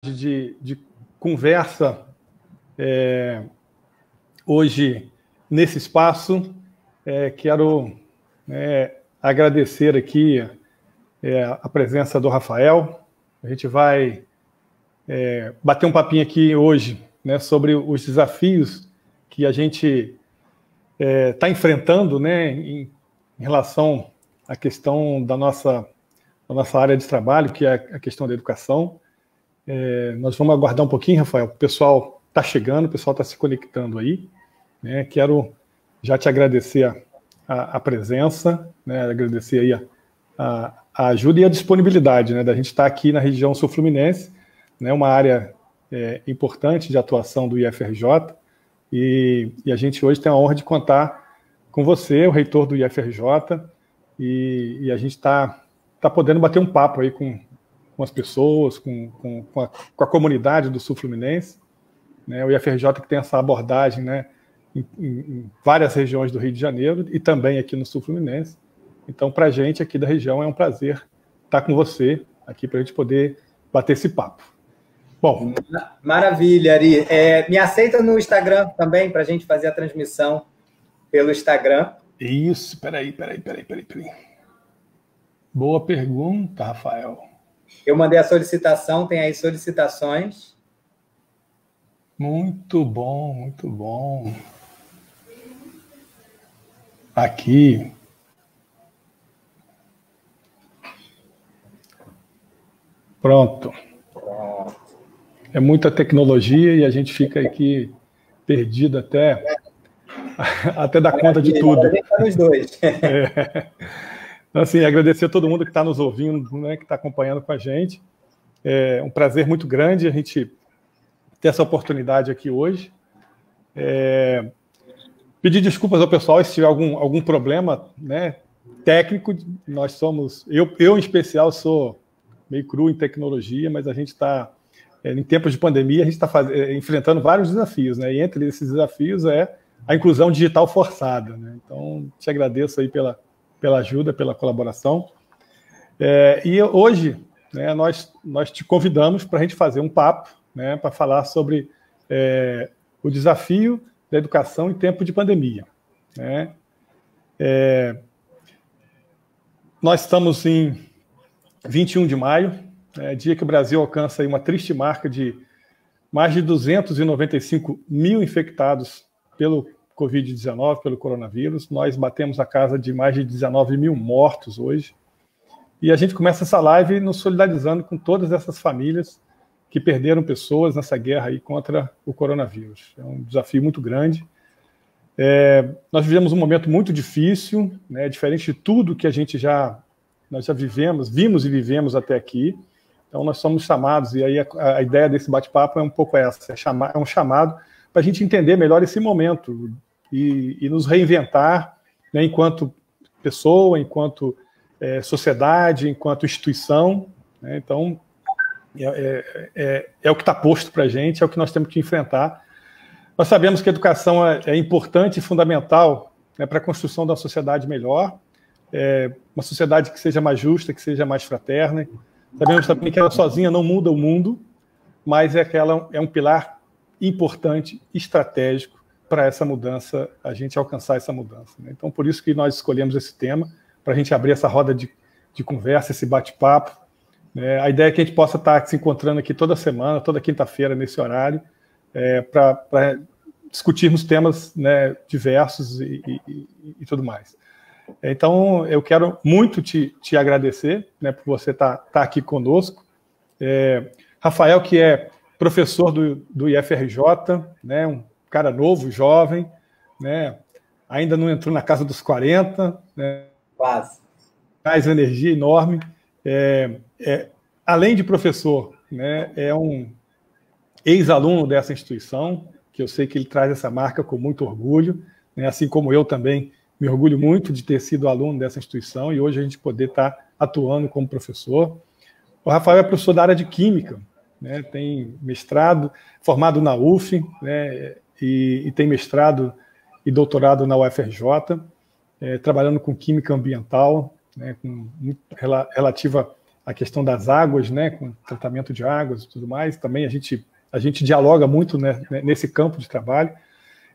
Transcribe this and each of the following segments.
de conversa hoje nesse espaço. Quero agradecer aqui a presença do Rafael. A gente vai bater um papinho aqui hoje, né, sobre os desafios que a gente está enfrentando, né, em relação à questão da nossa área de trabalho, que é a questão da educação. Nós vamos aguardar um pouquinho, Rafael. O pessoal está chegando, o pessoal está se conectando aí, né? Quero já te agradecer a presença, né? Agradecer aí a ajuda e a disponibilidade, né, da gente estar aqui na região sul-fluminense, né, uma área importante de atuação do IFRJ, e a gente hoje tem a honra de contar com você, o reitor do IFRJ, e a gente está podendo bater um papo aí com as pessoas, com a comunidade do sul-fluminense, né, o IFRJ que tem essa abordagem, né, em várias regiões do Rio de Janeiro e também aqui no sul-fluminense. Então, para a gente aqui da região é um prazer estar com você aqui para a gente poder bater esse papo. Bom, maravilha, Ari. Me aceita no Instagram também para a gente fazer a transmissão pelo Instagram? Isso, peraí. Boa pergunta, Rafael. Eu mandei a solicitação, tem aí solicitações. Muito bom, muito bom. Aqui. Pronto. É muita tecnologia e a gente fica aqui perdido até dar conta de tudo. Os dois. Assim, agradecer a todo mundo que está nos ouvindo, né, que está acompanhando com a gente. É um prazer muito grande a gente ter essa oportunidade aqui hoje. Pedir desculpas ao pessoal se tiver algum problema, né, técnico. Nós somos, eu em especial sou meio cru em tecnologia, mas a gente está, em tempos de pandemia, a gente está enfrentando vários desafios, né? E entre esses desafios é a inclusão digital forçada, né? Então, te agradeço aí pela ajuda, pela colaboração. E hoje, né, nós te convidamos para a gente fazer um papo, né, para falar sobre o desafio da educação em tempo de pandemia, né? Nós estamos em 21 de maio, dia que o Brasil alcança aí uma triste marca de mais de 295 mil infectados pelo Covid-19, pelo coronavírus. Nós batemos a casa de mais de 19 mil mortos hoje. E a gente começa essa live nos solidarizando com todas essas famílias que perderam pessoas nessa guerra aí contra o coronavírus. É um desafio muito grande. Nós vivemos um momento muito difícil, né, diferente de tudo que nós já vimos e vivemos até aqui. Então, nós somos chamados, e aí a ideia desse bate-papo é um pouco essa, é um chamado para a gente entender melhor esse momento e nos reinventar, né, enquanto pessoa, enquanto sociedade, enquanto instituição, né? Então, é o que está posto para a gente, é o que nós temos que enfrentar. Nós sabemos que a educação é importante e fundamental, né, para a construção da sociedade melhor, uma sociedade que seja mais justa, que seja mais fraterna. Sabemos também que ela sozinha não muda o mundo, mas é um pilar importante, estratégico para essa mudança, a gente alcançar essa mudança, né? Então, por isso que nós escolhemos esse tema, para a gente abrir essa roda de conversa, esse bate-papo. A ideia é que a gente possa estar se encontrando aqui toda semana, toda quinta-feira, nesse horário, para discutirmos temas, né, diversos e tudo mais. Então, eu quero muito te agradecer, né, por você estar aqui conosco. Rafael, que é professor do IFRJ, né, um cara novo, jovem, né, ainda não entrou na casa dos 40, né, quase. Traz energia enorme. Além de professor, né, é um ex-aluno dessa instituição, que eu sei que ele traz essa marca com muito orgulho, né, assim como eu também me orgulho muito de ter sido aluno dessa instituição e hoje a gente poder estar atuando como professor. O Rafael é professor da área de Química, né, tem mestrado, formado na UF, né, e tem mestrado e doutorado na UFRJ, trabalhando com Química Ambiental, né, relativa a questão das águas, né, com tratamento de águas e tudo mais. Também a gente dialoga muito, né, nesse campo de trabalho.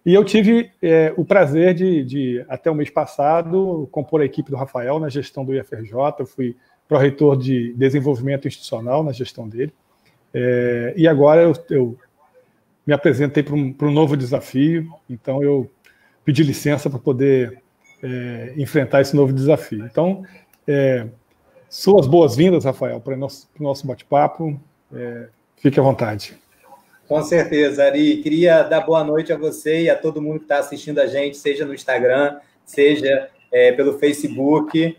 E eu tive o prazer de, até o mês passado, compor a equipe do Rafael na gestão do IFRJ. Eu fui pró-reitor de desenvolvimento institucional na gestão dele. E agora eu me apresentei para um novo desafio, então eu pedi licença para poder enfrentar esse novo desafio. Então, suas boas-vindas, Rafael, para o nosso bate-papo. Fique à vontade. Com certeza, Ari. Queria dar boa noite a você e a todo mundo que está assistindo a gente, seja no Instagram, seja pelo Facebook.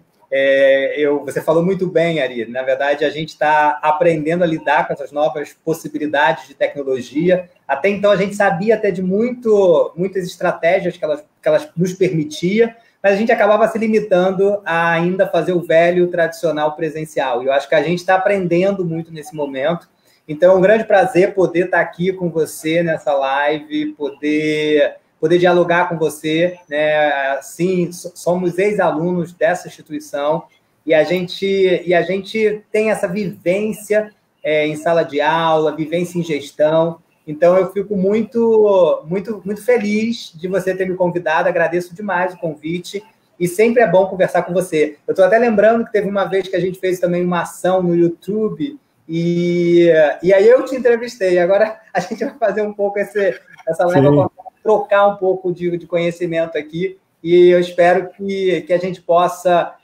Você falou muito bem, Ari. Na verdade, a gente está aprendendo a lidar com essas novas possibilidades de tecnologia. Até então, a gente sabia até de muitas estratégias que elas nos permitiam, mas a gente acabava se limitando a ainda fazer o velho tradicional presencial. E eu acho que a gente está aprendendo muito nesse momento. Então, é um grande prazer poder estar aqui com você nessa live, poder dialogar com você, né? Assim, somos ex-alunos dessa instituição e a gente tem essa vivência em sala de aula, vivência em gestão. Então, eu fico muito, muito, muito feliz de você ter me convidado, agradeço demais o convite e sempre é bom conversar com você. Eu estou até lembrando que teve uma vez que a gente fez também uma ação no YouTube e aí eu te entrevistei. Agora a gente vai fazer um pouco essa live, trocar um pouco de conhecimento aqui e eu espero que a gente possa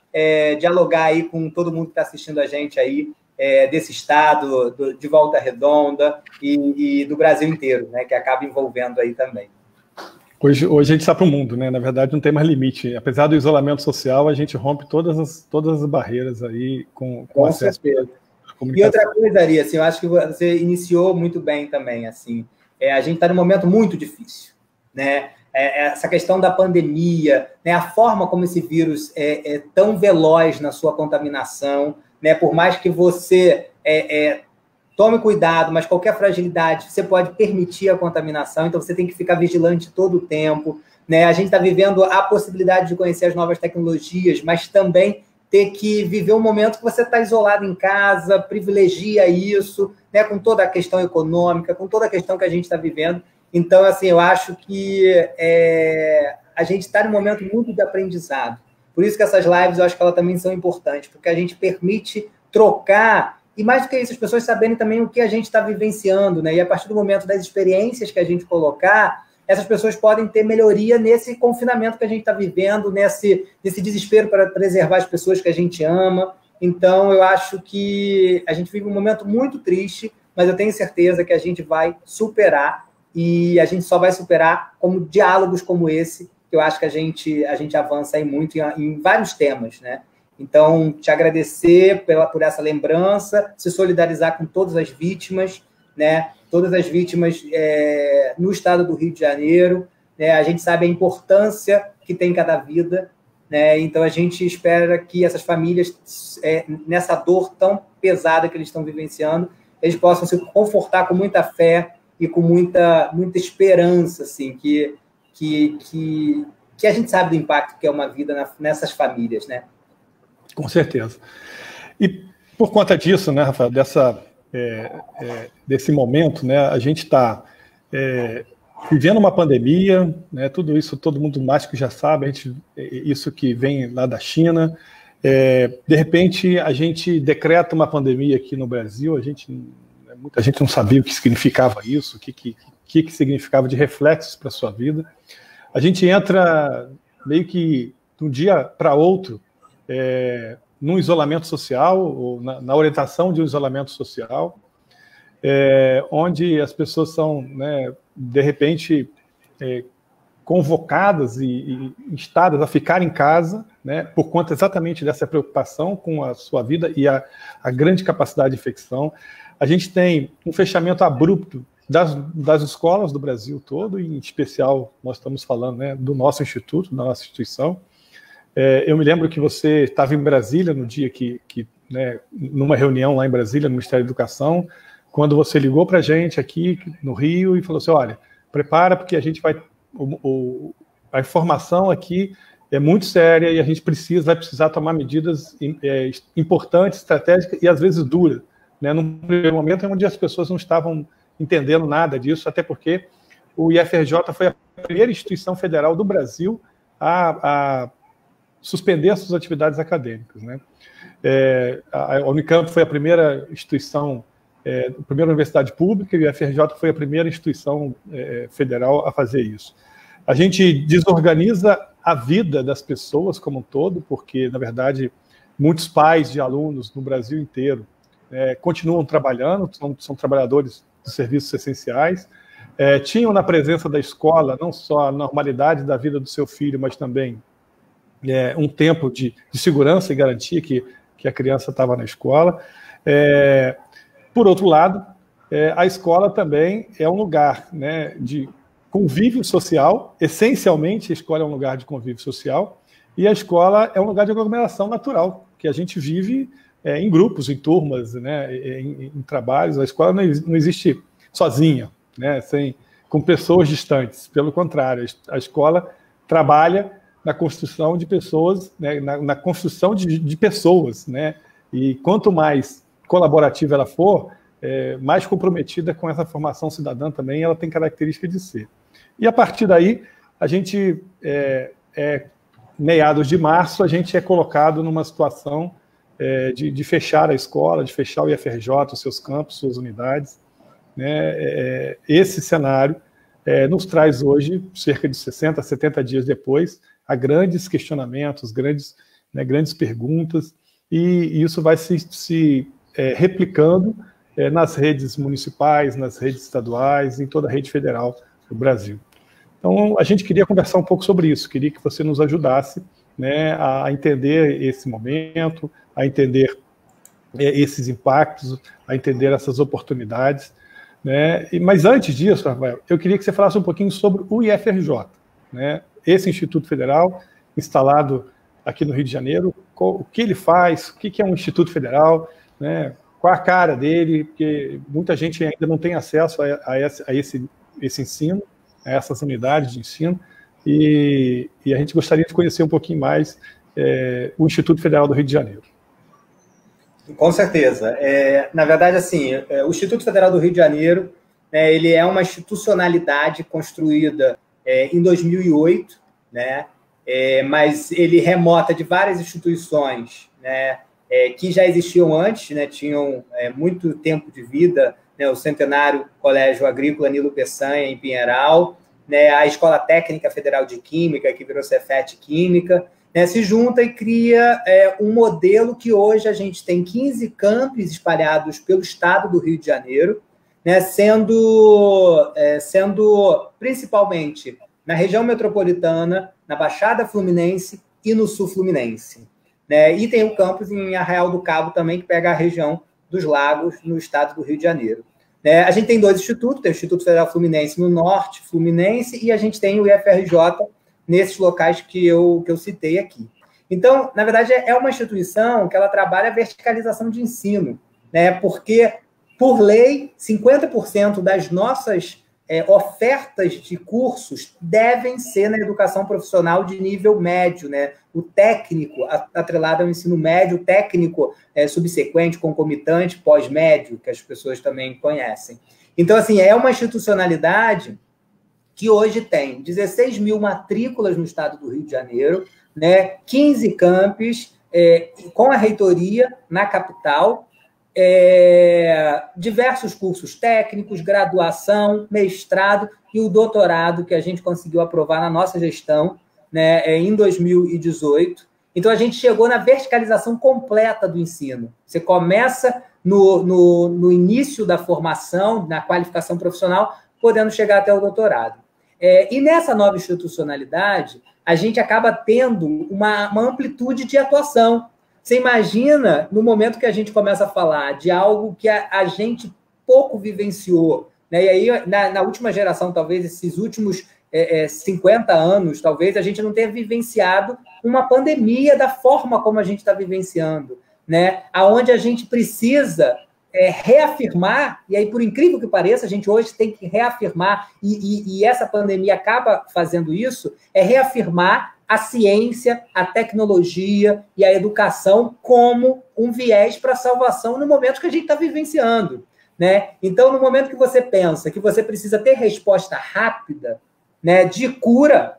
dialogar aí com todo mundo que está assistindo a gente aí, desse estado, de Volta Redonda e do Brasil inteiro, né, que acaba envolvendo aí também. Hoje a gente está para o mundo, né? Na verdade, não tem mais limite. Apesar do isolamento social, a gente rompe todas as barreiras aí com acesso. Certeza. E outra coisa, Ari, assim, eu acho que você iniciou muito bem também, assim, a gente está num momento muito difícil, né? Essa questão da pandemia, né? A forma como esse vírus é tão veloz na sua contaminação, né? Por mais que você tome cuidado, mas qualquer fragilidade, você pode permitir a contaminação, então você tem que ficar vigilante todo o tempo, né? A gente está vivendo a possibilidade de conhecer as novas tecnologias, mas também ter que viver um momento que você está isolado em casa, privilegia isso, né, com toda a questão econômica, com toda a questão que a gente está vivendo. Então, assim, eu acho que a gente está num momento muito de aprendizado. Por isso que essas lives, eu acho que elas também são importantes, porque a gente permite trocar, e mais do que isso, as pessoas saberem também o que a gente está vivenciando, né? E a partir do momento das experiências que a gente colocar, essas pessoas podem ter melhoria nesse confinamento que a gente está vivendo, nesse desespero para preservar as pessoas que a gente ama. Então, eu acho que a gente vive um momento muito triste, mas eu tenho certeza que a gente vai superar, e a gente só vai superar com diálogos como esse, que eu acho que a gente avança aí muito em vários temas, né? Então, te agradecer por essa lembrança, se solidarizar com todas as vítimas, né? Todas as vítimas no estado do Rio de Janeiro, né? A gente sabe a importância que tem cada vida, né? Então a gente espera que essas famílias, nessa dor tão pesada que eles estão vivenciando, eles possam se confortar com muita fé e com muita esperança, assim, que a gente sabe do impacto que é uma vida nessas famílias, né? Com certeza. E por conta disso, né, Rafael, desse momento, né, a gente está vivendo uma pandemia, né, tudo isso, todo mundo mais que já sabe, isso que vem lá da China. De repente, a gente decreta uma pandemia aqui no Brasil, muita gente não sabia o que significava isso, o que significava de reflexos para a sua vida. A gente entra meio que de um dia para outro num isolamento social, ou na orientação de um isolamento social, onde as pessoas são, né, de repente, convocadas e instadas a ficar em casa, né, por conta exatamente dessa preocupação com a sua vida e a grande capacidade de infecção. A gente tem um fechamento abrupto das escolas do Brasil todo, e em especial nós estamos falando, né, do nosso instituto, da nossa instituição. Eu me lembro que você estava em Brasília no dia né, numa reunião lá em Brasília, no Ministério da Educação, quando você ligou para a gente aqui no Rio e falou assim, olha, prepara porque a gente vai... A informação aqui é muito séria e a gente vai precisar tomar medidas importantes, estratégicas e às vezes duras, né? Num primeiro momento onde as pessoas não estavam entendendo nada disso, até porque o IFRJ foi a primeira instituição federal do Brasil a suspender as suas atividades acadêmicas, né? A Unicamp foi a primeira instituição, a primeira universidade pública, e o IFRJ foi a primeira instituição federal a fazer isso. A gente desorganiza a vida das pessoas como um todo, porque, na verdade, muitos pais de alunos no Brasil inteiro continuam trabalhando, são trabalhadores dos serviços essenciais, tinham na presença da escola não só a normalidade da vida do seu filho, mas também um tempo de segurança e garantia que a criança estava na escola. Por outro lado, a escola também é um lugar, né, de convívio social. Essencialmente, a escola é um lugar de convívio social, e a escola é um lugar de aglomeração natural, que a gente vive em grupos, em turmas, né, em trabalhos. A escola não existe sozinha, né, com pessoas distantes. Pelo contrário, a escola trabalha na construção de pessoas, né, na construção de pessoas, né, e quanto mais colaborativa ela for, mais comprometida com essa formação cidadã também ela tem característica de ser. E a partir daí, a gente, meados de março, a gente é colocado numa situação de fechar a escola, de fechar o IFRJ, os seus campos, suas unidades, né? Esse cenário nos traz hoje, cerca de 60, 70 dias depois, a grandes questionamentos, grandes perguntas, e isso vai se replicando nas redes municipais, nas redes estaduais, em toda a rede federal do Brasil. Então, a gente queria conversar um pouco sobre isso, queria que você nos ajudasse, né, a entender esse momento, a entender esses impactos, a entender essas oportunidades, né? Mas antes disso, Rafael, eu queria que você falasse um pouquinho sobre o IFRJ, né? Esse Instituto Federal, instalado aqui no Rio de Janeiro, o que ele faz, o que é um Instituto Federal, né? Qual a cara dele, porque muita gente ainda não tem acesso a esse ensino, a essas unidades de ensino, e a gente gostaria de conhecer um pouquinho mais o Instituto Federal do Rio de Janeiro. Com certeza. Na verdade, assim, o Instituto Federal do Rio de Janeiro, ele é uma institucionalidade construída em 2008, né? Mas ele remota de várias instituições, né, que já existiam antes, né, tinham muito tempo de vida, né, o Centenário Colégio Agrícola Nilo Peçanha, em Pinheiral, né, a Escola Técnica Federal de Química, que virou Cefet Química, né, se junta e cria um modelo que hoje a gente tem 15 campos espalhados pelo estado do Rio de Janeiro, né, sendo principalmente na região metropolitana, na Baixada Fluminense e no Sul Fluminense, né? E tem o campus em Arraial do Cabo também, que pega a região dos Lagos, no estado do Rio de Janeiro. A gente tem dois institutos, tem o Instituto Federal Fluminense no Norte Fluminense e a gente tem o IFRJ nesses locais que eu citei aqui. Então, na verdade, é uma instituição que ela trabalha a verticalização de ensino, né? Porque, por lei, 50% das nossas ofertas de cursos devem ser na educação profissional de nível médio, né? O técnico, atrelado ao ensino médio, o técnico subsequente, concomitante, pós-médio, que as pessoas também conhecem. Então, assim, é uma institucionalidade que hoje tem 16 mil matrículas no estado do Rio de Janeiro, né? 15 campos, com a reitoria na capital, diversos cursos técnicos, graduação, mestrado e o doutorado que a gente conseguiu aprovar na nossa gestão, né, em 2018. Então, a gente chegou na verticalização completa do ensino. Você começa no início da formação, na qualificação profissional, podendo chegar até o doutorado. E nessa nova institucionalidade, a gente acaba tendo uma amplitude de atuação. Você imagina, no momento que a gente começa a falar de algo que a gente pouco vivenciou, né? E aí, na última geração, talvez, esses últimos 50 anos, talvez, a gente não tenha vivenciado uma pandemia da forma como a gente está vivenciando, né? Onde a gente precisa reafirmar, e aí, por incrível que pareça, a gente hoje tem que reafirmar, e essa pandemia acaba fazendo isso, reafirmar a ciência, a tecnologia e a educação como um viés para a salvação no momento que a gente está vivenciando, né? Então, no momento que você pensa que você precisa ter resposta rápida, né, de cura,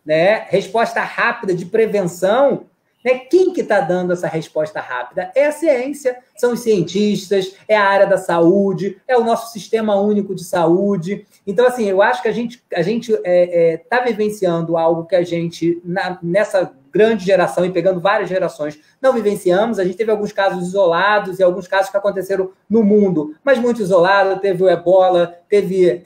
né, resposta rápida de prevenção, né, quem que está dando essa resposta rápida? É a ciência, são os cientistas, é a área da saúde, é o nosso sistema único de saúde. Então, assim, eu acho que a gente está vivenciando algo que a gente, nessa grande geração e pegando várias gerações, não vivenciamos. A gente teve alguns casos isolados e alguns casos que aconteceram no mundo, mas muito isolado. Teve o Ebola, teve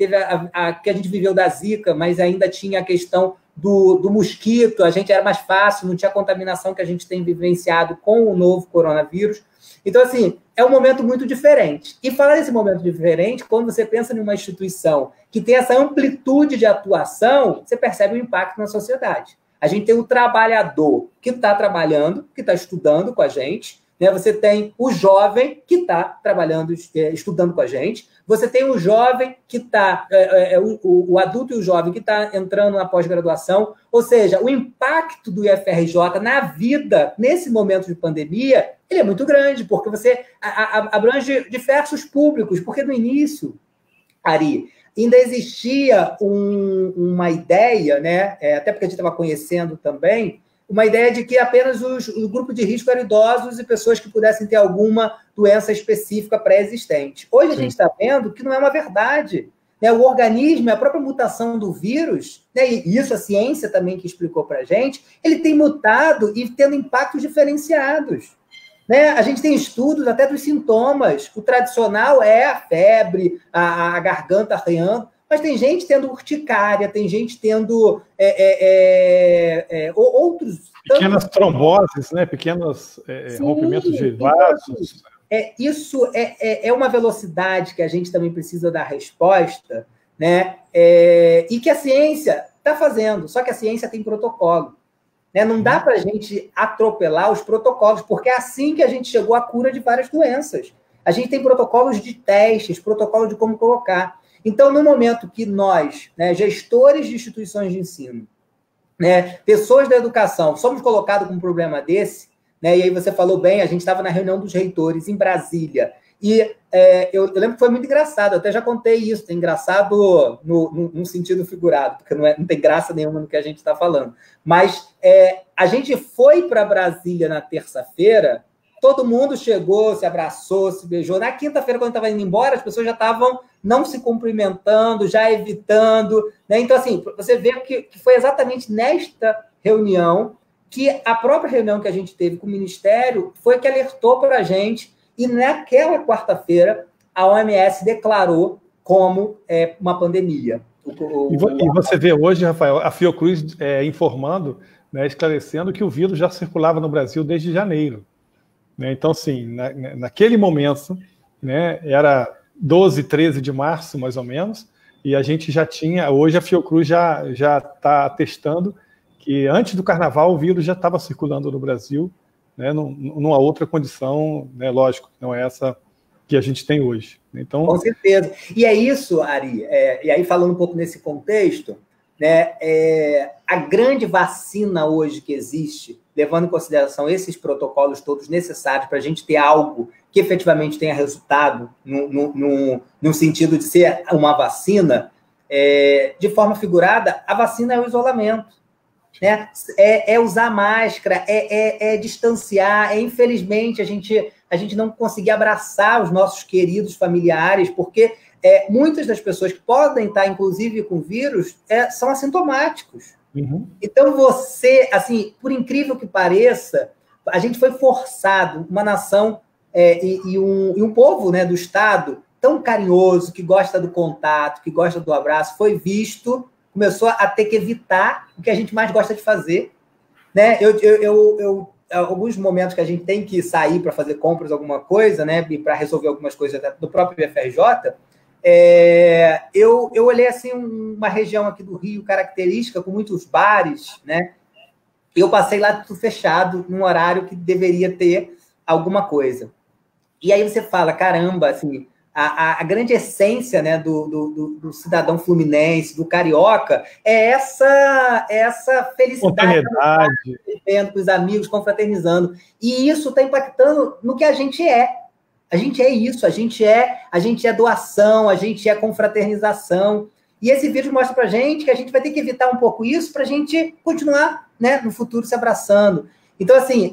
a que a gente viveu da Zika, mas ainda tinha a questão do mosquito. A gente era mais fácil, não tinha a contaminação que a gente tem vivenciado com o novo coronavírus. Então, assim, é um momento muito diferente. E falar desse momento diferente, quando você pensa em uma instituição que tem essa amplitude de atuação, você percebe o impacto na sociedade. A gente tem o trabalhador que está trabalhando, que está estudando com a gente, né? Você tem o jovem que está trabalhando, estudando com a gente. Você tem o jovem que está, o adulto e o jovem que está entrando na pós-graduação. Ou seja, o impacto do IFRJ na vida, nesse momento de pandemia, ele é muito grande, porque você abrange diversos públicos. Porque no início, Ari, ainda existia uma ideia, né? Até porque a gente estava conhecendo também, uma ideia de que apenas o grupo de risco eram idosos e pessoas que pudessem ter alguma doença específica pré-existente. Hoje a gente está vendo que não é uma verdade. Né? O organismo, a própria mutação do vírus, né? E isso a ciência também que explicou para a gente, ele tem mutado e tendo impactos diferenciados. Né? A gente tem estudos até dos sintomas. O tradicional é a febre, a garganta arranhando, mas tem gente tendo urticária, tem gente tendo outros... Pequenas tromboses, né? Pequenos rompimentos de vasos. Isso é uma velocidade que a gente também precisa dar resposta, né? E que a ciência está fazendo, só que a ciência tem protocolo. Né? Não dá para a gente atropelar os protocolos, porque é assim que a gente chegou à cura de várias doenças. A gente tem protocolos de testes, protocolos de como colocar. Então, no momento que nós, né, gestores de instituições de ensino, né, pessoas da educação, somos colocados com um problema desse, né, e aí você falou bem, a gente estava na reunião dos reitores em Brasília, e eu lembro que foi muito engraçado, eu até já contei isso, é engraçado num sentido figurado, porque não tem graça nenhuma no que a gente está falando, mas a gente foi para Brasília na terça-feira, todo mundo chegou, se abraçou, se beijou. Na quinta-feira, quando estava indo embora, as pessoas já estavam não se cumprimentando, já evitando. Né? Então, assim, você vê que foi exatamente nesta reunião que a própria reunião que a gente teve com o Ministério foi que alertou para a gente, e naquela quarta-feira a OMS declarou como uma pandemia. E você vê hoje, Rafael, a Fiocruz informando, né, esclarecendo que o vírus já circulava no Brasil desde janeiro. Então, assim, naquele momento, né, era 12, 13 de março, mais ou menos, e a gente já tinha, hoje a Fiocruz já está testando que antes do carnaval o vírus já estava circulando no Brasil, né, numa outra condição, né, lógico, não é essa que a gente tem hoje. Então... Com certeza. E é isso, Ari, e aí falando um pouco nesse contexto, né, a grande vacina hoje que existe, levando em consideração esses protocolos todos necessários para a gente ter algo que efetivamente tenha resultado no sentido de ser uma vacina, de forma figurada, a vacina é o isolamento. Né? É usar máscara, distanciar, infelizmente a gente não conseguir abraçar os nossos queridos familiares, porque muitas das pessoas que podem estar, inclusive, com vírus, são assintomáticos. Uhum. Então, você, assim, por incrível que pareça, a gente foi forçado, uma nação e um povo, né, do Estado tão carinhoso, que gosta do contato, que gosta do abraço, foi visto, começou a ter que evitar o que a gente mais gosta de fazer. Né? Alguns momentos que a gente tem que sair para fazer compras, alguma coisa, né, para resolver algumas coisas do próprio IFRJ, eu olhei assim uma região aqui do Rio característica, com muitos bares, né? E eu passei lá tudo fechado, num horário que deveria ter alguma coisa. E aí você fala, caramba, assim, a grande essência, né, do cidadão fluminense, do carioca, é essa felicidade vivendo com os amigos, confraternizando. E isso está impactando no que a gente é. A gente é isso, a gente é doação, a gente é confraternização. E esse vídeo mostra para a gente que a gente vai ter que evitar um pouco isso para a gente continuar, né, no futuro se abraçando. Então, assim,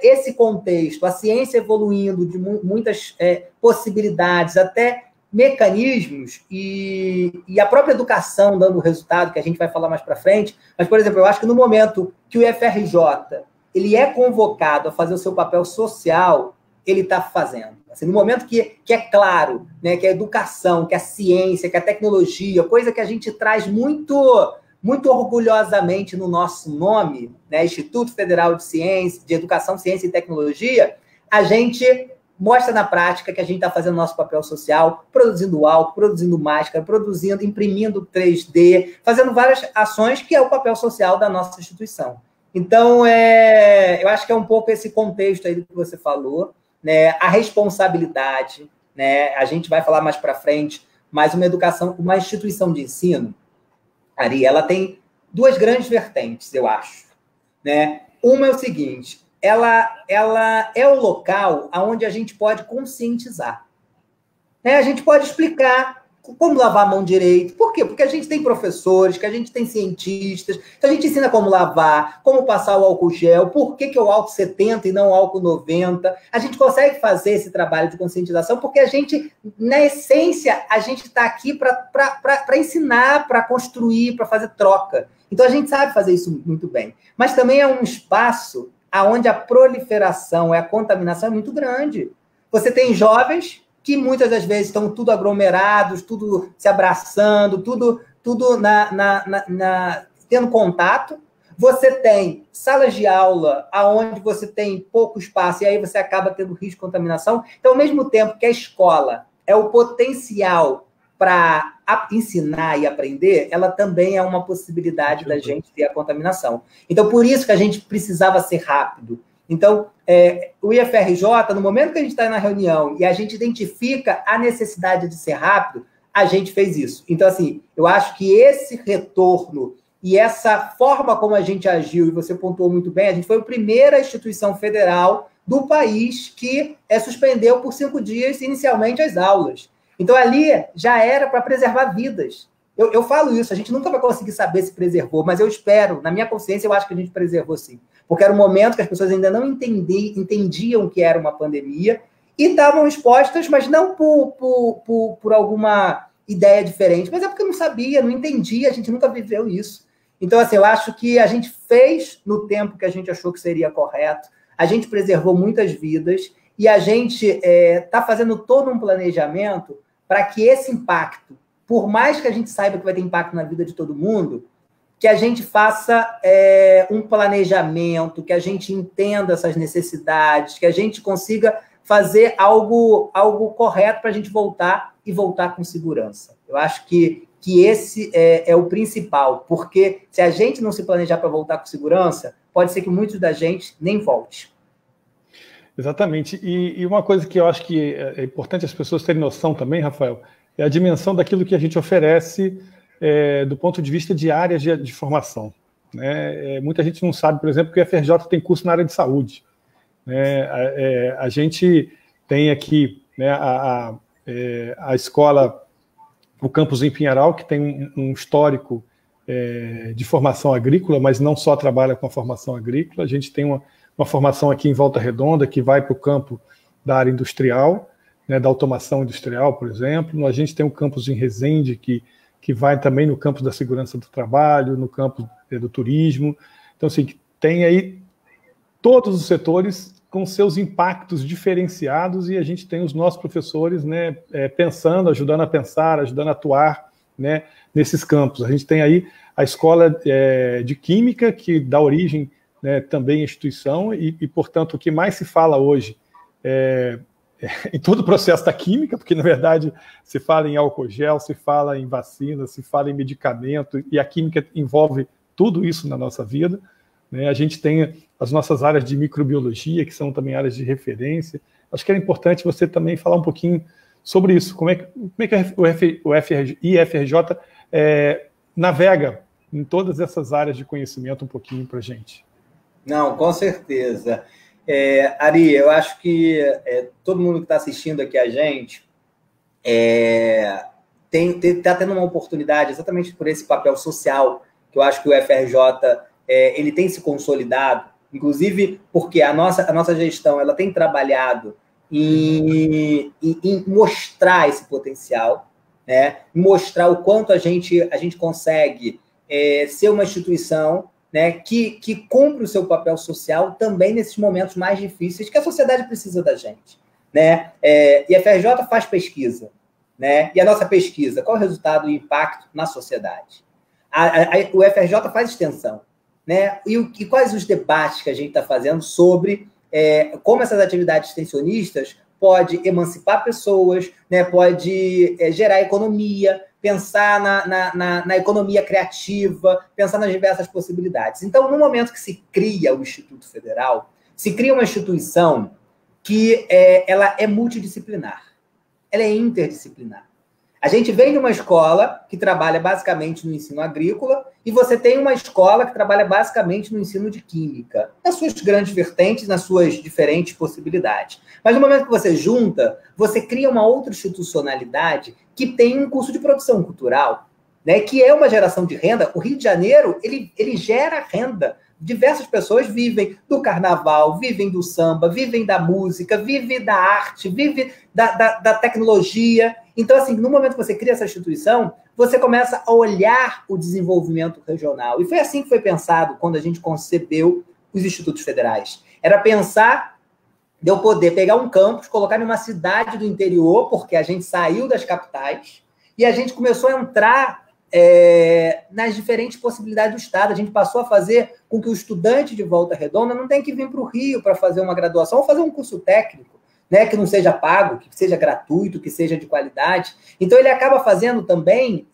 esse contexto, a ciência evoluindo de muitas possibilidades, até mecanismos, e a própria educação dando resultado, que a gente vai falar mais para frente. Mas, por exemplo, eu acho que no momento que o IFRJ ele é convocado a fazer o seu papel social, ele está fazendo. Assim, no momento que é claro, né, que a educação, que a ciência, que a tecnologia, coisa que a gente traz muito orgulhosamente no nosso nome, né, Instituto Federal de Educação, Ciência e Tecnologia, a gente mostra na prática que a gente está fazendo nosso papel social, produzindo álcool, produzindo máscara, imprimindo 3D, fazendo várias ações que é o papel social da nossa instituição. Então, eu acho que é um pouco esse contexto aí do que você falou, né, a responsabilidade, né, a gente vai falar mais para frente, mas uma instituição de ensino, Ari, ela tem duas grandes vertentes, eu acho, né? Uma é o seguinte, ela é o local onde a gente pode conscientizar, né? A gente pode explicar como lavar a mão direito. Por quê? Porque a gente tem professores, que a gente tem cientistas, que a gente ensina como lavar, como passar o álcool gel, por que o álcool 70 e não o álcool 90. A gente consegue fazer esse trabalho de conscientização porque a gente, na essência, a gente está aqui para ensinar, para construir, para fazer troca. Então, a gente sabe fazer isso muito bem. Mas também é um espaço onde a proliferação e a contaminação é muito grande. Você tem jovens que muitas das vezes estão tudo aglomerados, tudo se abraçando, tudo tendo contato. Você tem salas de aula onde você tem pouco espaço e aí você acaba tendo risco de contaminação. Então, ao mesmo tempo que a escola é o potencial para ensinar e aprender, ela também é uma possibilidade da gente ter a contaminação. Então, por isso que a gente precisava ser rápido. Então, o IFRJ, no momento que a gente está na reunião e a gente identifica a necessidade de ser rápido, a gente fez isso. Então, assim, eu acho que esse retorno e essa forma como a gente agiu, e você pontuou muito bem, a gente foi a primeira instituição federal do país que suspendeu por 5 dias inicialmente as aulas. Então, ali já era para preservar vidas. Eu falo isso, a gente nunca vai conseguir saber se preservou, mas eu espero, na minha consciência, eu acho que a gente preservou sim. Porque era um momento que as pessoas ainda não entendiam que era uma pandemia e estavam expostas, mas não por alguma ideia diferente, mas é porque não sabia, não entendia, a gente nunca viveu isso. Então, assim, eu acho que a gente fez no tempo que a gente achou que seria correto, a gente preservou muitas vidas e a gente está fazendo todo um planejamento para que esse impacto, por mais que a gente saiba que vai ter impacto na vida de todo mundo, que a gente faça um planejamento, que a gente entenda essas necessidades, que a gente consiga fazer algo correto para a gente voltar e voltar com segurança. Eu acho que esse é o principal, porque se a gente não se planejar para voltar com segurança, pode ser que muitos da gente nem volte. Exatamente. E uma coisa que eu acho que é importante as pessoas terem noção também, Rafael, é a dimensão daquilo que a gente oferece do ponto de vista de áreas de formação. Né? Muita gente não sabe, por exemplo, que o IFRJ tem curso na área de saúde. Né? A gente tem aqui, né, a escola, o campus em Pinheiral, que tem um histórico de formação agrícola, mas não só trabalha com a formação agrícola. A gente tem uma formação aqui em Volta Redonda, que vai para o campo da área industrial, né, da automação industrial, por exemplo. A gente tem um campus em Resende, que vai também no campo da segurança do trabalho, no campo do turismo. Então, assim, tem aí todos os setores com seus impactos diferenciados e a gente tem os nossos professores, né, pensando, ajudando a pensar, ajudando a atuar, né, nesses campos. A gente tem aí a escola de Química, que dá origem, né, também à instituição e, portanto, o que mais se fala hoje em todo o processo da química, porque, na verdade, se fala em álcool gel, se fala em vacina, se fala em medicamento, e a química envolve tudo isso na nossa vida. Né? A gente tem as nossas áreas de microbiologia, que são também áreas de referência. Acho que era importante você também falar um pouquinho sobre isso. Como é que o IFRJ navega em todas essas áreas de conhecimento um pouquinho para a gente? Não, com certeza. Ari, eu acho que todo mundo que está assistindo aqui a gente está tendo uma oportunidade, exatamente por esse papel social, que eu acho que o FRJ ele tem se consolidado, inclusive porque a nossa gestão ela tem trabalhado em mostrar esse potencial, né? Mostrar o quanto a gente consegue ser uma instituição, né, que cumpre o seu papel social também nesses momentos mais difíceis que a sociedade precisa da gente, né? E a FRJ faz pesquisa, né? E a nossa pesquisa, qual é o resultado e o impacto na sociedade? O FRJ faz extensão, né? E quais os debates que a gente está fazendo sobre como essas atividades extensionistas pode emancipar pessoas, né? Pode gerar economia, pensar na economia criativa, pensar nas diversas possibilidades. Então, no momento que se cria o Instituto Federal, se cria uma instituição que ela é multidisciplinar, ela é interdisciplinar. A gente vem de uma escola que trabalha basicamente no ensino agrícola e você tem uma escola que trabalha basicamente no ensino de química, nas suas grandes vertentes, nas suas diferentes possibilidades. Mas no momento que você junta, você cria uma outra institucionalidade que tem um curso de produção cultural, né, que é uma geração de renda. O Rio de Janeiro, ele gera renda. Diversas pessoas vivem do carnaval, vivem do samba, vivem da música, vivem da arte, vivem da tecnologia. Então, assim, no momento que você cria essa instituição, você começa a olhar o desenvolvimento regional. E foi assim que foi pensado quando a gente concebeu os institutos federais. Era pensar de eu poder pegar um campus, colocar em uma cidade do interior, porque a gente saiu das capitais, e a gente começou a entrar nas diferentes possibilidades do Estado. A gente passou a fazer com que o estudante de Volta Redonda não tenha que vir para o Rio para fazer uma graduação ou fazer um curso técnico, né, que não seja pago, que seja gratuito, que seja de qualidade. Então, ele acaba fazendo também,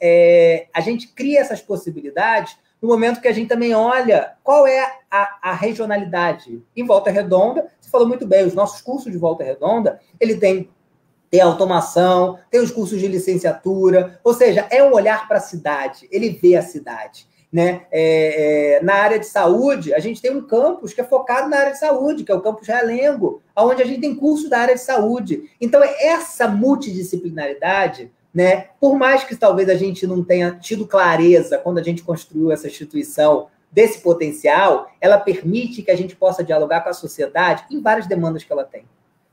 a gente cria essas possibilidades no momento que a gente também olha qual é a regionalidade. Em Volta Redonda, você falou muito bem, os nossos cursos de Volta Redonda, ele tem automação, tem os cursos de licenciatura, ou seja, é um olhar para a cidade, ele vê a cidade, né? Na área de saúde, a gente tem um campus que é focado na área de saúde, que é o Campus Realengo, onde a gente tem curso da área de saúde. Então, essa multidisciplinaridade, né, por mais que talvez a gente não tenha tido clareza quando a gente construiu essa instituição desse potencial, ela permite que a gente possa dialogar com a sociedade em várias demandas que ela tem.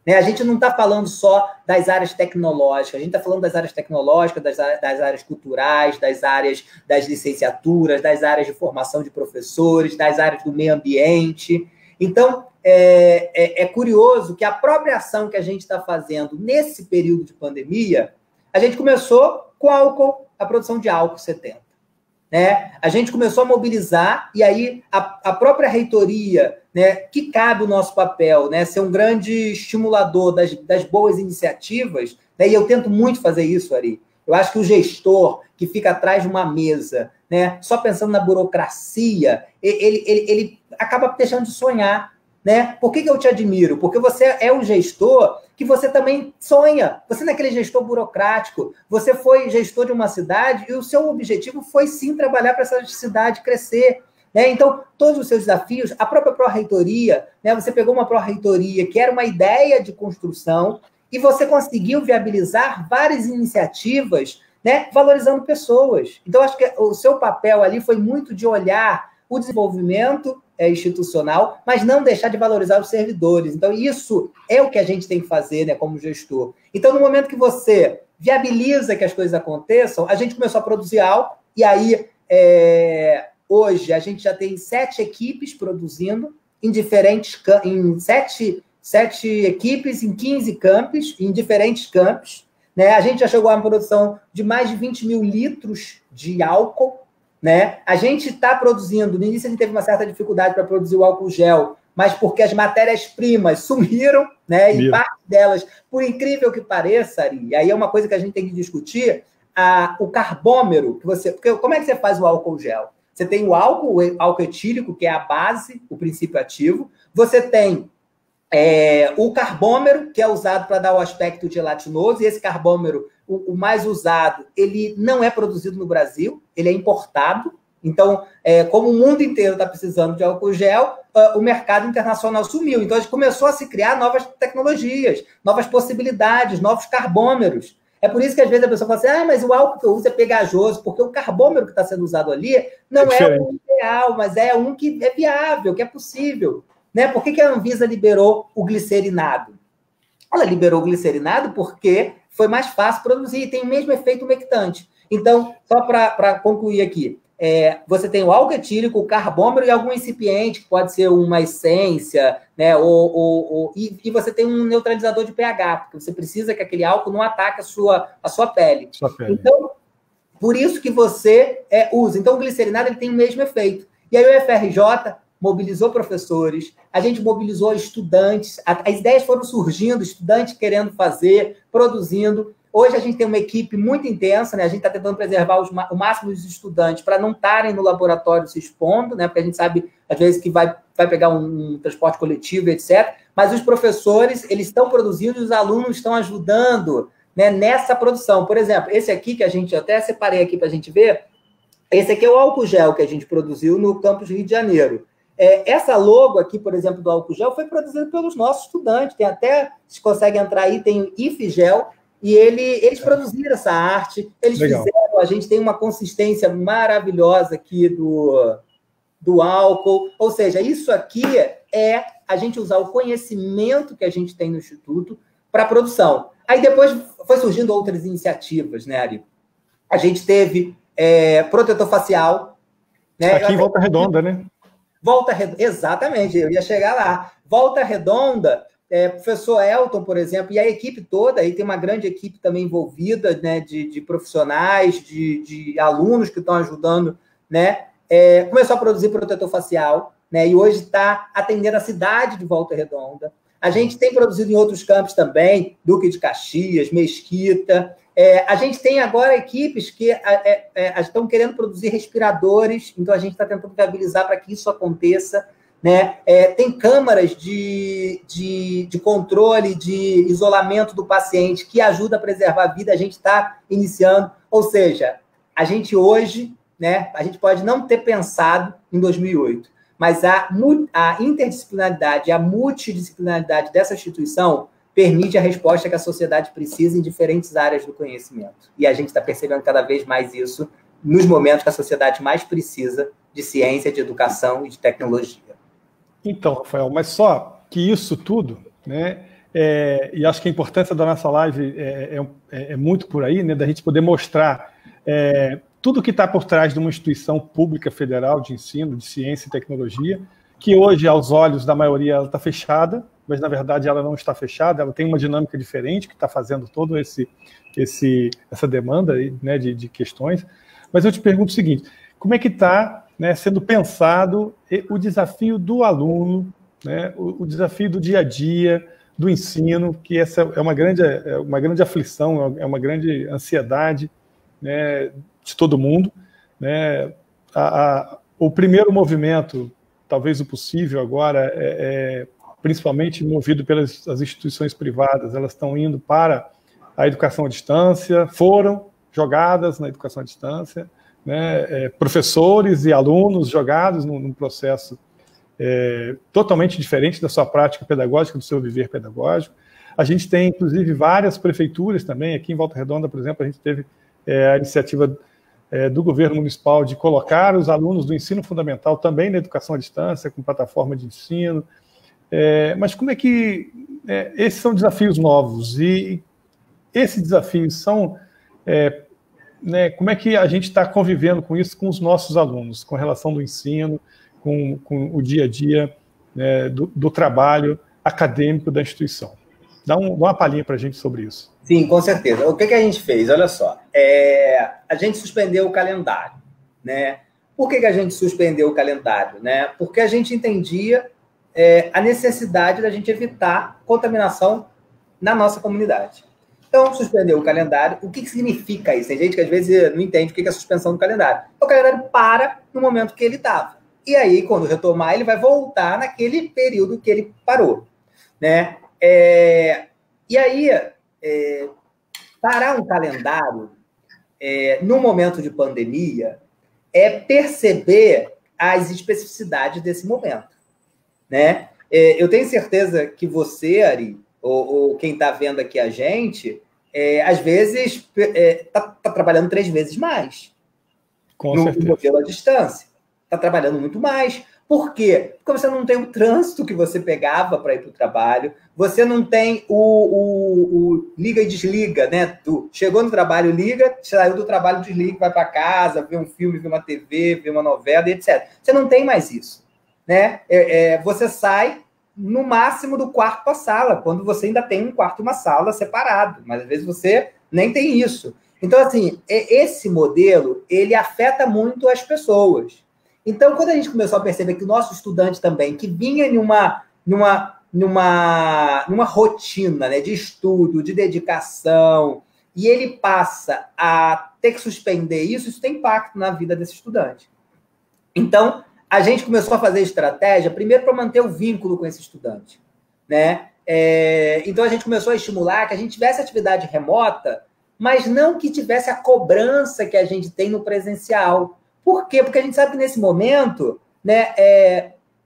A gente não está falando só das áreas tecnológicas, a gente está falando das áreas tecnológicas, das áreas culturais, das áreas das licenciaturas, das áreas de formação de professores, das áreas do meio ambiente. Então, é curioso que a própria ação que a gente está fazendo nesse período de pandemia, a gente começou com álcool, a produção de álcool 70. Né? A gente começou a mobilizar, e aí a própria reitoria, né, que cabe o nosso papel, né, ser um grande estimulador das boas iniciativas, né, e eu tento muito fazer isso, Ari. Eu acho que o gestor que fica atrás de uma mesa, né, só pensando na burocracia, ele acaba deixando de sonhar. Né? Por que eu te admiro? Porque você é um gestor que você também sonha. Você não é aquele gestor burocrático. Você foi gestor de uma cidade e o seu objetivo foi, sim, trabalhar para essa cidade crescer. Né? Então, todos os seus desafios, a própria pró-reitoria, né? Você pegou uma pró-reitoria que era uma ideia de construção e você conseguiu viabilizar várias iniciativas, né? Valorizando pessoas. Então, acho que o seu papel ali foi muito de olhar o desenvolvimento institucional, mas não deixar de valorizar os servidores. Então, isso é o que a gente tem que fazer, né, como gestor. Então, no momento que você viabiliza que as coisas aconteçam, a gente começou a produzir álcool, e aí, hoje, a gente já tem 7 equipes produzindo em diferentes... em 7 equipes em 15 campos, em diferentes campos. Né? A gente já chegou a uma produção de mais de 20 mil litros de álcool. Né? A gente está produzindo, no início a gente teve uma certa dificuldade para produzir o álcool gel, mas porque as matérias-primas sumiram, né? E parte delas, por incrível que pareça, Ari, e aí é uma coisa que a gente tem que discutir, o carbômero, porque como é que você faz o álcool gel? Você tem o álcool etílico, que é a base, o princípio ativo, você tem O carbômero, que é usado para dar o aspecto gelatinoso, e esse carbômero, o mais usado, ele não é produzido no Brasil, ele é importado. Então, como o mundo inteiro está precisando de álcool gel, o mercado internacional sumiu. Então, a gente começou a se criar novas tecnologias, novas possibilidades, novos carbômeros. É por isso que, às vezes, a pessoa fala assim, mas o álcool que eu uso é pegajoso, porque o carbômero que está sendo usado ali não é o ideal, mas é um que é viável, que é possível. Né? Por que a Anvisa liberou o glicerinado? Ela liberou o glicerinado porque foi mais fácil produzir e tem o mesmo efeito umectante. Então, só para concluir aqui, você tem o álcool etílico, o carbômero e algum incipiente, que pode ser uma essência, né? E você tem um neutralizador de pH, porque você precisa que aquele álcool não ataque a sua pele. Então, por isso que você usa. Então, o glicerinado ele tem o mesmo efeito. E aí o FRJ mobilizou professores, a gente mobilizou estudantes, as ideias foram surgindo, estudantes querendo fazer, produzindo. Hoje a gente tem uma equipe muito intensa, né? A gente está tentando preservar o máximo dos estudantes para não estarem no laboratório se expondo, né? Porque a gente sabe, às vezes, que vai pegar um transporte coletivo, etc. Mas os professores, eles estão produzindo e os alunos estão ajudando, né, nessa produção. Por exemplo, esse aqui que a gente até separei aqui para a gente ver, esse aqui é o álcool gel que a gente produziu no campus Rio de Janeiro. Essa logo aqui, por exemplo, do álcool gel, foi produzida pelos nossos estudantes. Tem até, se consegue entrar aí, tem o IFGel, e eles produziram essa arte, eles Legal. Fizeram, a gente tem uma consistência maravilhosa aqui do álcool, ou seja, isso aqui é a gente usar o conhecimento que a gente tem no Instituto para a produção. Aí depois foi surgindo outras iniciativas, né, Ari? A gente teve protetor facial. Né? Aqui em Volta Redonda, né? Volta Redonda, exatamente, eu ia chegar lá. Volta Redonda, professor Elton, por exemplo, e a equipe toda, aí tem uma grande equipe também envolvida, né, de profissionais, de alunos que estão ajudando, né, começou a produzir protetor facial, né, e hoje está atendendo a cidade de Volta Redonda. A gente tem produzido em outros campos também, Duque de Caxias, Mesquita. A gente tem agora equipes que estão querendo produzir respiradores, então a gente está tentando viabilizar para que isso aconteça. Né? Tem câmaras de controle, de isolamento do paciente, que ajuda a preservar a vida, a gente está iniciando. Ou seja, a gente hoje, né, a gente pode não ter pensado em 2008, mas a interdisciplinaridade, a multidisciplinaridade dessa instituição permite a resposta que a sociedade precisa em diferentes áreas do conhecimento. E a gente está percebendo cada vez mais isso nos momentos que a sociedade mais precisa de ciência, de educação e de tecnologia. Então, Rafael, mas só que isso tudo, né, e acho que a importância da nossa live é muito por aí, né, da gente poder mostrar tudo que está por trás de uma instituição pública federal de ensino, de ciência e tecnologia, que hoje, aos olhos da maioria, ela está fechada, mas, na verdade, ela não está fechada, ela tem uma dinâmica diferente que está fazendo toda essa demanda, né, de questões. Mas eu te pergunto o seguinte, como é que está, né, sendo pensado o desafio do aluno, né, o desafio do dia a dia, do ensino, que essa é uma grande aflição, é uma grande ansiedade, né, de todo mundo. Né? O primeiro movimento, talvez o possível agora, principalmente movido pelas instituições privadas, elas estão indo para a educação à distância, foram jogadas na educação à distância, né, professores e alunos jogados num processo totalmente diferente da sua prática pedagógica, do seu viver pedagógico. A gente tem, inclusive, várias prefeituras também, aqui em Volta Redonda, por exemplo, a gente teve a iniciativa do governo municipal de colocar os alunos do ensino fundamental também na educação à distância, com plataforma de ensino. Mas como é que... esses são desafios novos, e esses desafios são... né, como é que a gente está convivendo com isso com os nossos alunos, com relação do ensino, com o dia a dia, né, do trabalho acadêmico da instituição? Dá uma palhinha para a gente sobre isso. Sim, com certeza. O que a gente fez? Olha só, a gente suspendeu o calendário. Né? Por que a gente suspendeu o calendário? Né? Porque a gente entendia a necessidade da gente evitar contaminação na nossa comunidade. Então, suspendeu o calendário. O que significa isso? Tem gente que às vezes não entende o que é a suspensão do calendário. O calendário para no momento que ele estava. E aí, quando retomar, ele vai voltar naquele período que ele parou. né? E aí, parar um calendário no momento de pandemia é perceber as especificidades desse momento, né? Eu tenho certeza que você, Ari, ou quem está vendo aqui a gente, às vezes está trabalhando 3 vezes mais no modelo à distância. Está trabalhando muito mais. Por quê? Porque você não tem o trânsito que você pegava para ir para o trabalho, você não tem o liga e desliga, né? Chegou no trabalho, liga, saiu do trabalho, desliga, vai para casa, vê um filme, vê uma TV, vê uma novela, etc. Você não tem mais isso, né? Você sai, no máximo, do quarto para a sala, quando você ainda tem um quarto e uma sala separado, mas às vezes você nem tem isso. Então, assim, esse modelo, ele afeta muito as pessoas. Então, quando a gente começou a perceber que o nosso estudante também, que vinha numa rotina, né, de estudo, de dedicação, e ele passa a ter que suspender isso tem impacto na vida desse estudante. Então, a gente começou a fazer estratégia, primeiro para manter o vínculo com esse estudante, né? Então, a gente começou a estimular que a gente tivesse atividade remota, mas não que tivesse a cobrança que a gente tem no presencial. Por quê? Porque a gente sabe que nesse momento, né,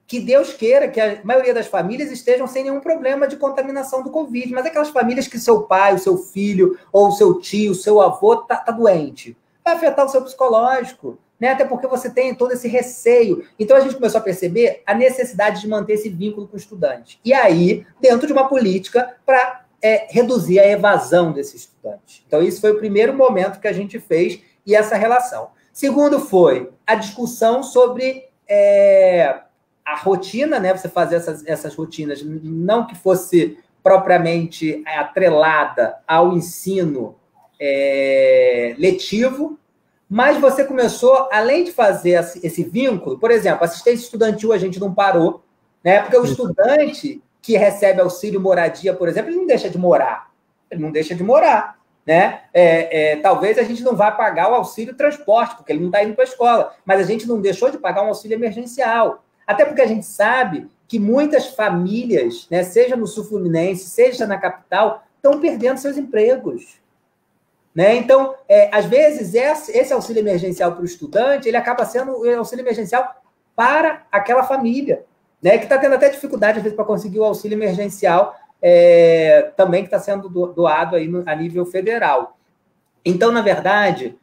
que Deus queira que a maioria das famílias estejam sem nenhum problema de contaminação do Covid, mas aquelas famílias que seu pai, o seu filho, ou o seu tio, o seu avô tá doente, vai afetar o seu psicológico, né? Até porque você tem todo esse receio. Então, a gente começou a perceber a necessidade de manter esse vínculo com o estudante. E aí, dentro de uma política para reduzir a evasão desse estudante. Então, isso foi o primeiro momento que a gente fez e essa relação. Segundo foi a discussão sobre a rotina, né? Você fazer essas rotinas, não que fosse propriamente atrelada ao ensino letivo, mas você começou, além de fazer esse vínculo, por exemplo, assistência estudantil a gente não parou, né? Porque o estudante que recebe auxílio moradia, por exemplo, ele não deixa de morar. Ele não deixa de morar, né? Talvez a gente não vá pagar o auxílio transporte, porque ele não está indo para a escola, mas a gente não deixou de pagar um auxílio emergencial. Até porque a gente sabe que muitas famílias, né, seja no Sul Fluminense, seja na capital, estão perdendo seus empregos. Né? Então, às vezes, esse auxílio emergencial para o estudante, ele acaba sendo o auxílio emergencial para aquela família, né? Que está tendo até dificuldade, às vezes, para conseguir o auxílio emergencial também que está sendo doado aí a nível federal. Então, na verdade,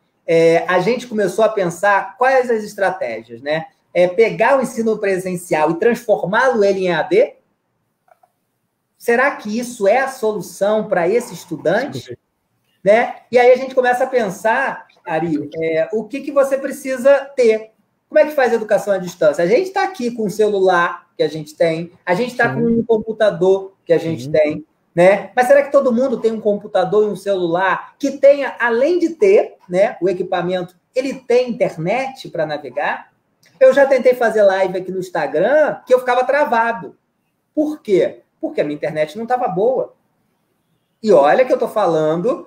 a gente começou a pensar quais as estratégias, né? Pegar o ensino presencial e transformá-lo ele em EAD? Será que isso é a solução para esse estudante? Né? E aí a gente começa a pensar, Ari, o que você precisa ter. Como é que faz a educação à distância? A gente está aqui com o celular que a gente tem, a gente está com um computador que a gente tem, né? Mas será que todo mundo tem um computador e um celular que tenha, além de ter, né, o equipamento, ele tem internet para navegar? Eu já tentei fazer live aqui no Instagram que eu ficava travado. Por quê? Porque a minha internet não estava boa. E olha que eu estou falando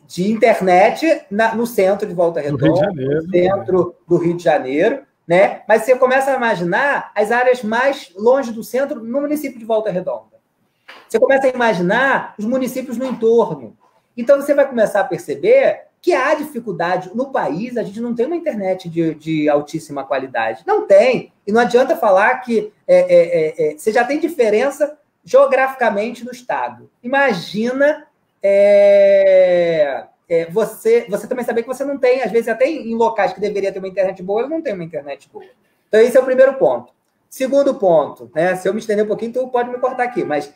de internet no centro de Volta Redonda, no centro do Rio de Janeiro, né? Mas você começa a imaginar as áreas mais longe do centro no município de Volta Redonda. Você começa a imaginar os municípios no entorno. Então, você vai começar a perceber que há dificuldade no país, a gente não tem uma internet de altíssima qualidade. Não tem. E não adianta falar que você já tem diferença geograficamente no estado. Imagina você também saber que você não tem, às vezes até em locais que deveria ter uma internet boa, não tem uma internet boa. Então, esse é o primeiro ponto. Segundo ponto, né? Se eu me estender um pouquinho, tu pode me cortar aqui, mas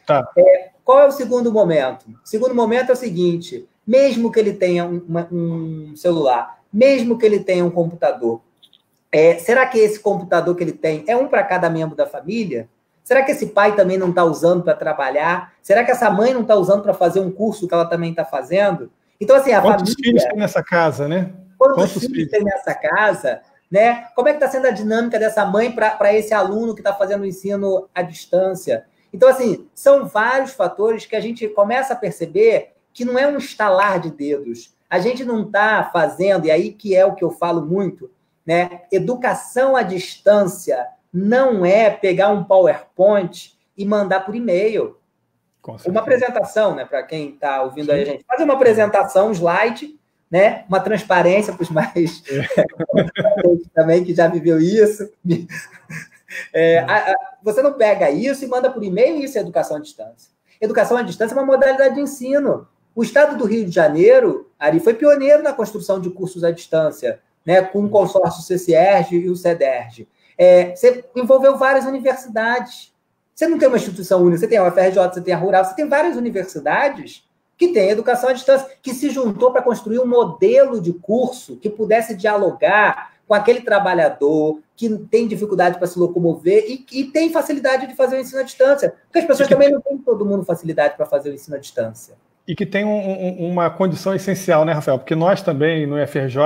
qual é o segundo momento? O segundo momento é o seguinte: mesmo que ele tenha um celular, mesmo que ele tenha um computador, será que esse computador que ele tem é um para cada membro da família? Será que esse pai também não está usando para trabalhar? Será que essa mãe não está usando para fazer um curso que ela também está fazendo? Então, assim, Quantos filhos tem nessa casa, né? Quantos filhos tem nessa casa? Né? Como é que está sendo a dinâmica dessa mãe para esse aluno que está fazendo o ensino à distância? Então, assim, são vários fatores que a gente começa a perceber que não é um estalar de dedos. A gente não está fazendo, e aí que é o que eu falo muito, né? Educação à distância não é pegar um PowerPoint e mandar por e-mail. Uma apresentação, né, para quem está ouvindo aí a gente, fazer uma apresentação, um slide, né, uma transparência para os mais também que já viveu isso. Você não pega isso e manda por e-mail, isso é educação à distância. Educação à distância é uma modalidade de ensino. O estado do Rio de Janeiro, Ari, foi pioneiro na construção de cursos à distância, né, com o consórcio CCERJ e o CEDERJ. Você envolveu várias universidades. Você não tem uma instituição única, você tem a UFRJ, você tem a Rural, você tem várias universidades que têm educação à distância, que se juntou para construir um modelo de curso que pudesse dialogar com aquele trabalhador que tem dificuldade para se locomover e tem facilidade de fazer o ensino à distância. Porque as pessoas também não têm todo mundo facilidade para fazer o ensino à distância. E que tem uma condição essencial, né, Rafael? Porque nós também, no UFRJ,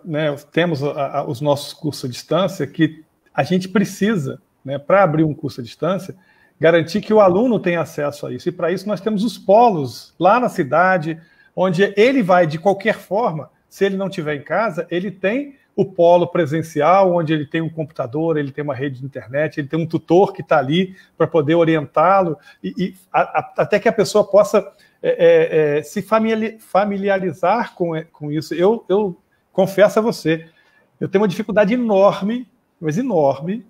né, temos os nossos cursos à distância que a gente precisa, né, para abrir um curso à distância, garantir que o aluno tenha acesso a isso. E para isso nós temos os polos lá na cidade, onde ele vai, de qualquer forma, se ele não estiver em casa, ele tem o polo presencial, onde ele tem um computador, ele tem uma rede de internet, ele tem um tutor que está ali para poder orientá-lo, até que a pessoa possa se familiarizar com isso. Eu confesso a você, eu tenho uma dificuldade enorme, mas enorme,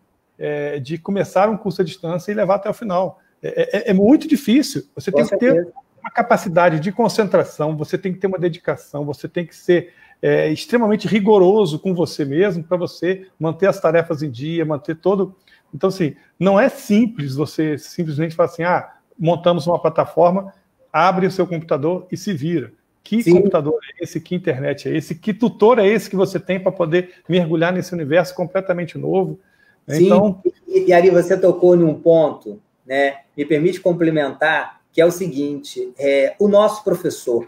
de começar um curso à distância e levar até o final. É muito difícil. Você tem que ter uma capacidade de concentração, você tem que ter uma dedicação, você tem que ser extremamente rigoroso com você mesmo para você manter as tarefas em dia, manter todo... Então, assim, não é simples você simplesmente falar assim, montamos uma plataforma, abre o seu computador e se vira. Que Sim. computador é esse? Que internet é esse? Que tutor é esse que você tem para poder mergulhar nesse universo completamente novo? Sim, então... e Ari, você tocou em um ponto, né? Me permite complementar, que é o seguinte, o nosso professor,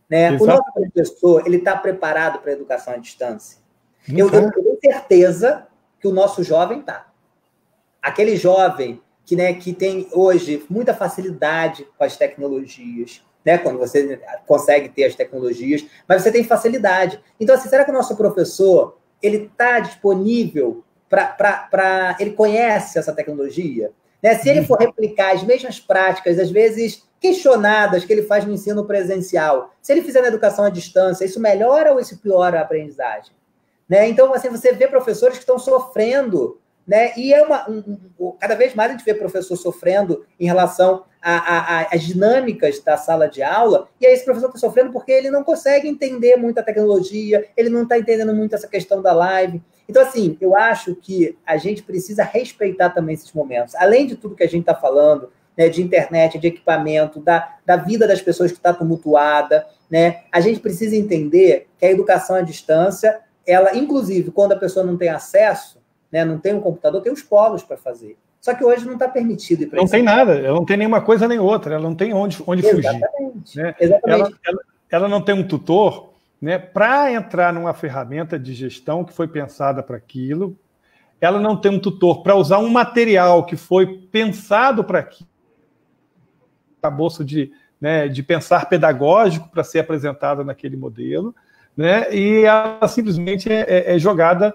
né? O nosso professor, ele está preparado para a educação à distância? Eu tenho certeza que o nosso jovem está. Aquele jovem que tem hoje muita facilidade com as tecnologias, né? Quando você consegue ter as tecnologias, mas você tem facilidade. Então, assim, será que o nosso professor ele está disponível ele conhece essa tecnologia? Né? Se ele for replicar as mesmas práticas, às vezes questionadas, que ele faz no ensino presencial, se ele fizer na educação à distância, isso melhora ou isso piora a aprendizagem? Né? Então, assim, você vê professores que estão sofrendo, né? E cada vez mais a gente vê professor sofrendo em relação às dinâmicas da sala de aula, e aí esse professor está sofrendo porque ele não consegue entender muito a tecnologia, ele não está entendendo muito essa questão da live. Então, assim, eu acho que a gente precisa respeitar também esses momentos. Além de tudo que a gente está falando, né, de internet, de equipamento, da vida das pessoas que está tumultuada, né, a gente precisa entender que a educação à distância, ela, inclusive, quando a pessoa não tem acesso, né, não tem um computador, tem os polos para fazer. Só que hoje não está permitido ir para isso. Não tem nada, ela não tem nenhuma coisa nem outra, ela não tem onde fugir. Né? Exatamente. Ela não tem um tutor, né, para entrar numa ferramenta de gestão que foi pensada para aquilo, ela não tem um tutor para usar um material que foi pensado para aquilo, acabouço de pensar pedagógico para ser apresentado naquele modelo, né, e ela simplesmente é jogada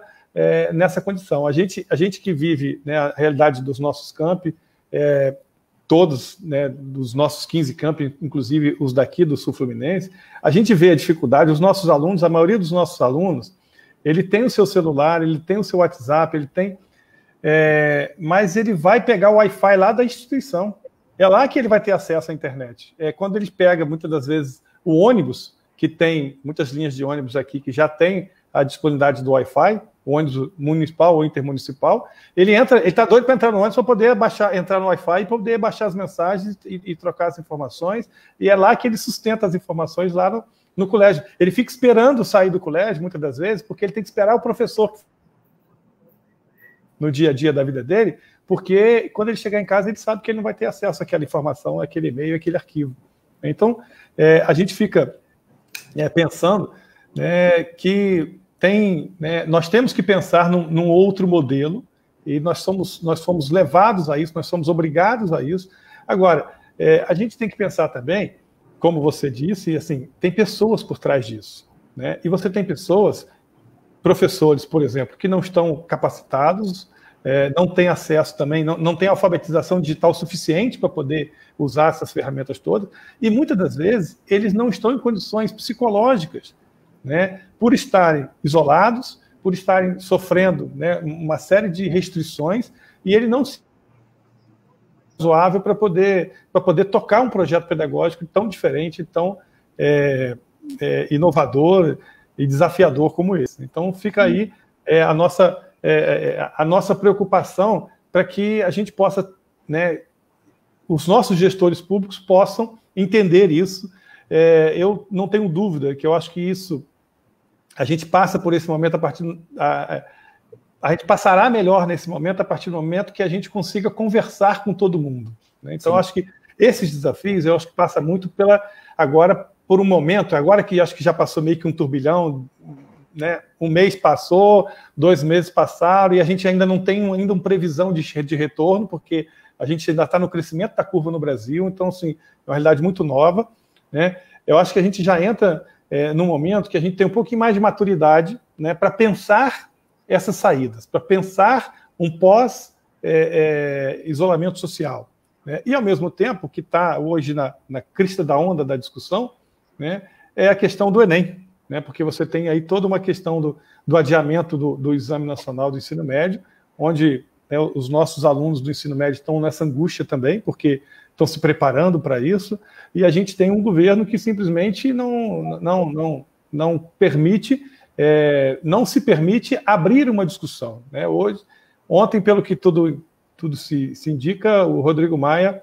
nessa condição. A gente que vive, né, a realidade dos nossos campi, todos, né, dos nossos 15 campi, inclusive os daqui do Sul Fluminense, a gente vê a dificuldade, os nossos alunos, a maioria dos nossos alunos, ele tem o seu celular, ele tem o seu WhatsApp, ele tem, mas ele vai pegar o Wi-Fi lá da instituição. É lá que ele vai ter acesso à internet. Quando ele pega, muitas das vezes, o ônibus, que tem muitas linhas de ônibus aqui que já tem a disponibilidade do Wi-Fi, o ônibus municipal ou intermunicipal, ele está doido para entrar no ônibus para poder entrar no Wi-Fi e poder baixar as mensagens e trocar as informações, e é lá que ele sustenta as informações lá no colégio. Ele fica esperando sair do colégio, muitas das vezes, porque ele tem que esperar o professor no dia a dia da vida dele, porque quando ele chegar em casa, ele sabe que ele não vai ter acesso àquela informação, àquele e-mail, àquele arquivo. Então, a gente fica pensando que nós temos que pensar num outro modelo, e nós fomos levados a isso, nós somos obrigados a isso. Agora, a gente tem que pensar também, como você disse, e assim, tem pessoas por trás disso, né? E você tem pessoas, professores, por exemplo, que não estão capacitados, não têm acesso também, não têm alfabetização digital suficiente para poder usar essas ferramentas todas, e muitas das vezes eles não estão em condições psicológicas, né, por estarem isolados, por estarem sofrendo, né, uma série de restrições, e ele não se razoável para poder tocar um projeto pedagógico tão diferente, tão inovador e desafiador como esse. Então fica aí a nossa preocupação para que a gente possa, né, os nossos gestores públicos possam entender isso. Eu não tenho dúvida que eu acho que isso a gente passa por esse momento a gente passará melhor nesse momento a partir do momento que a gente consiga conversar com todo mundo, né? Então, eu acho que esses desafios, eu acho que passa muito por um momento, agora que acho que já passou meio que um turbilhão, né? Um mês passou, 2 meses passaram, e a gente ainda não tem uma previsão de retorno, porque a gente ainda está no crescimento da curva no Brasil, então, assim, é uma realidade muito nova, né? Eu acho que a gente já entra num momento que a gente tem um pouquinho mais de maturidade, né, para pensar essas saídas, para pensar um pós-isolamento social, né? E, ao mesmo tempo, que está hoje na crista da onda da discussão, né, é a questão do Enem, né, porque você tem aí toda uma questão do adiamento do Exame Nacional do Ensino Médio, onde, né, os nossos alunos do ensino médio estão nessa angústia também, porque estão se preparando para isso, e a gente tem um governo que simplesmente não se permite abrir uma discussão, né? Ontem, pelo que tudo se indica, o Rodrigo Maia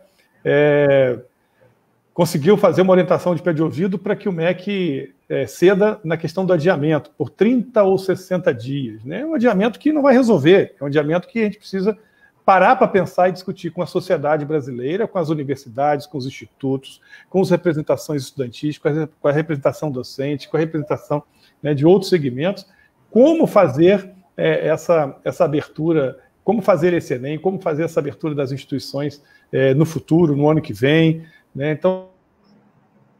conseguiu fazer uma orientação de pé de ouvido para que o MEC ceda na questão do adiamento por 30 ou 60 dias, né? É um adiamento que não vai resolver, é um adiamento que a gente precisa parar para pensar e discutir com a sociedade brasileira, com as universidades, com os institutos, com as representações estudantis, com a representação docente, com a representação, né, de outros segmentos, como fazer essa abertura, como fazer esse Enem, como fazer essa abertura das instituições no futuro, no ano que vem, né? Então,